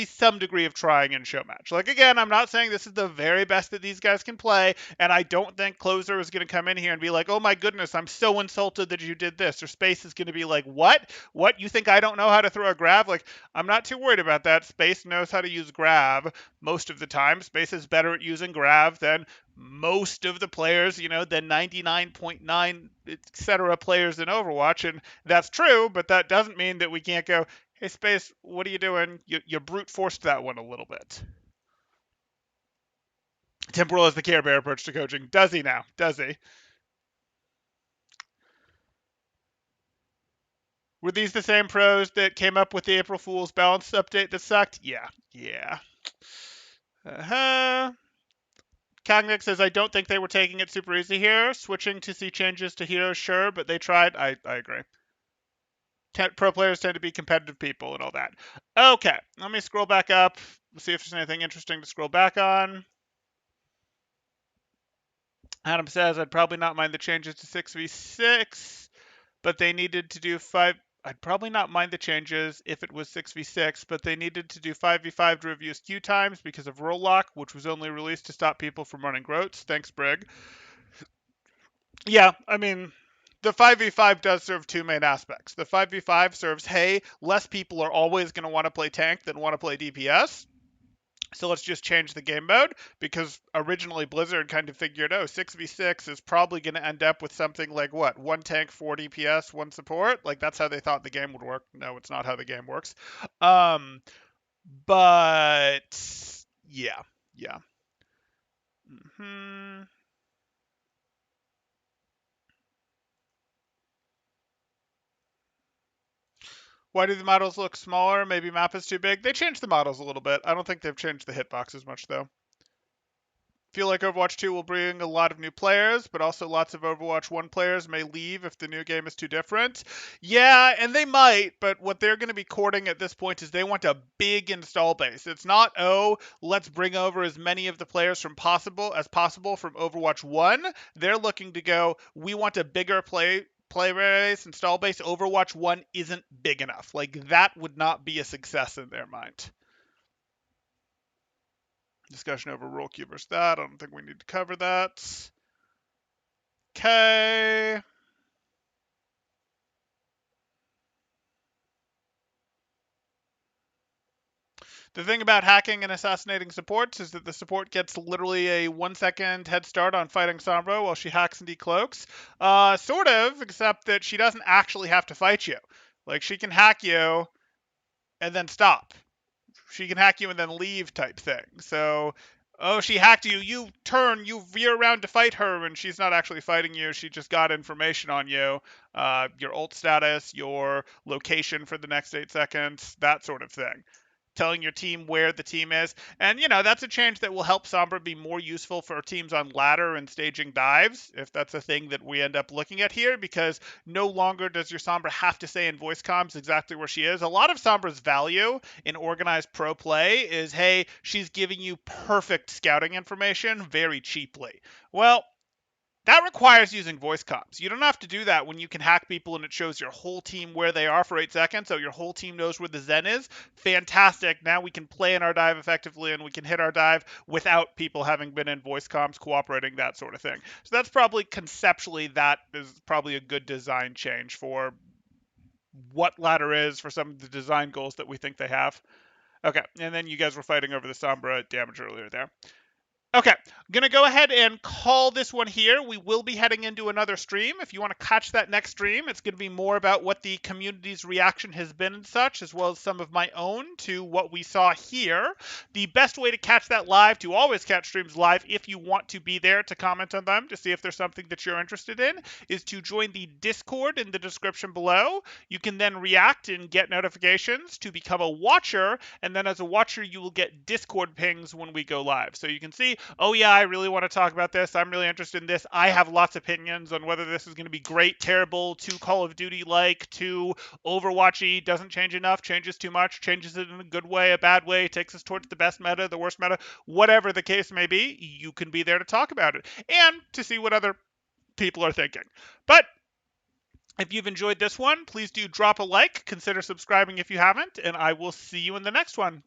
some degree of trying in show match. Like, again, I'm not saying this is the very best that these guys can play, and I don't think Closer is going to come in here and be like, oh my goodness, I'm so insulted that you did this, or Space is going to be like, what? You think I don't know how to throw a grab? Like, I'm not too worried about that. Space knows how to use grab most of the time. Space is better at using grab than most of the players, the 99.9 etc. players in Overwatch, and that's true, but that doesn't mean that we can't go, hey, Space, what are you doing? You brute forced that one a little bit. Temporal has the Care Bear approach to coaching. Does he now? Does he? Were these the same pros that came up with the April Fool's balance update that sucked? Yeah. Uh-huh. Cognic says, I don't think they were taking it super easy here. Switching to see changes to heroes, sure, but they tried. I agree. Pro players tend to be competitive people and all that. Okay, let me scroll back up. See if there's anything interesting to scroll back on. Adam says, I'd probably not mind the changes to 6v6, but they needed to do 5. I'd probably not mind the changes if it was 6v6, but they needed to do 5v5 to review queue times because of roll lock, which was only released to stop people from running groats. Thanks, Brig. Yeah, I mean, the 5v5 does serve two main aspects. The 5v5 serves, hey, less people are always going to want to play tank than want to play DPS. So let's just change the game mode, because originally Blizzard kind of figured, 6v6 is probably going to end up with something like, what, 1 tank, 4 DPS, 1 support? Like, that's how they thought the game would work. No, it's not how the game works. But, yeah. Mm-hmm. Why do the models look smaller? Maybe map is too big. They changed the models a little bit. I don't think they've changed the hitboxes much, though. Feel like Overwatch 2 will bring a lot of new players, but also lots of Overwatch 1 players may leave if the new game is too different. Yeah, and they might, but what they're going to be courting at this point is they want a big install base. It's not, let's bring over as many of the players from possible from Overwatch 1. They're looking to go, we want a bigger play base, install base. Overwatch 1 isn't big enough. Like, that would not be a success in their mind. Discussion over role queue versus that. I don't think we need to cover that. Okay. The thing about hacking and assassinating supports is that the support gets literally a 1-second head start on fighting Sombra while she hacks and decloaks. Sort of, except that she doesn't actually have to fight you. Like, she can hack you and then stop. She can hack you and then leave type thing. So, she hacked you. You turn, you veer around to fight her, and she's not actually fighting you. She just got information on you, your ult status, your location for the next 8 seconds, that sort of thing. Telling your team where the team is. And, that's a change that will help Sombra be more useful for teams on ladder and staging dives, if that's a thing that we end up looking at here, because no longer does your Sombra have to say in voice comms exactly where she is. A lot of Sombra's value in organized pro play is, hey, she's giving you perfect scouting information very cheaply. Well, that requires using voice comms. You don't have to do that when you can hack people and it shows your whole team where they are for 8 seconds, so your whole team knows where the Zen is. Fantastic. Now we can play in our dive effectively and we can hit our dive without people having been in voice comms, cooperating, that sort of thing. So that's probably conceptually, that is probably a good design change for what ladder is for some of the design goals that we think they have. Okay, and then you guys were fighting over the Sombra damage earlier there. Okay, I'm going to go ahead and call this one here. We will be heading into another stream. If you want to catch that next stream, it's going to be more about what the community's reaction has been and such, as well as some of my own to what we saw here. The best way to catch that live, to always catch streams live if you want to be there to comment on them, to see if there's something that you're interested in, is to join the Discord in the description below. You can then react and get notifications to become a watcher, and then as a watcher, you will get Discord pings when we go live. So you can see, oh yeah, I really want to talk about this. I'm really interested in this. I have lots of opinions on whether this is going to be great, terrible, too Call of Duty-like, too Overwatchy, doesn't change enough, changes too much, changes it in a good way, a bad way, takes us towards the best meta, the worst meta, whatever the case may be, you can be there to talk about it and to see what other people are thinking. But if you've enjoyed this one, please do drop a like, consider subscribing if you haven't, and I will see you in the next one.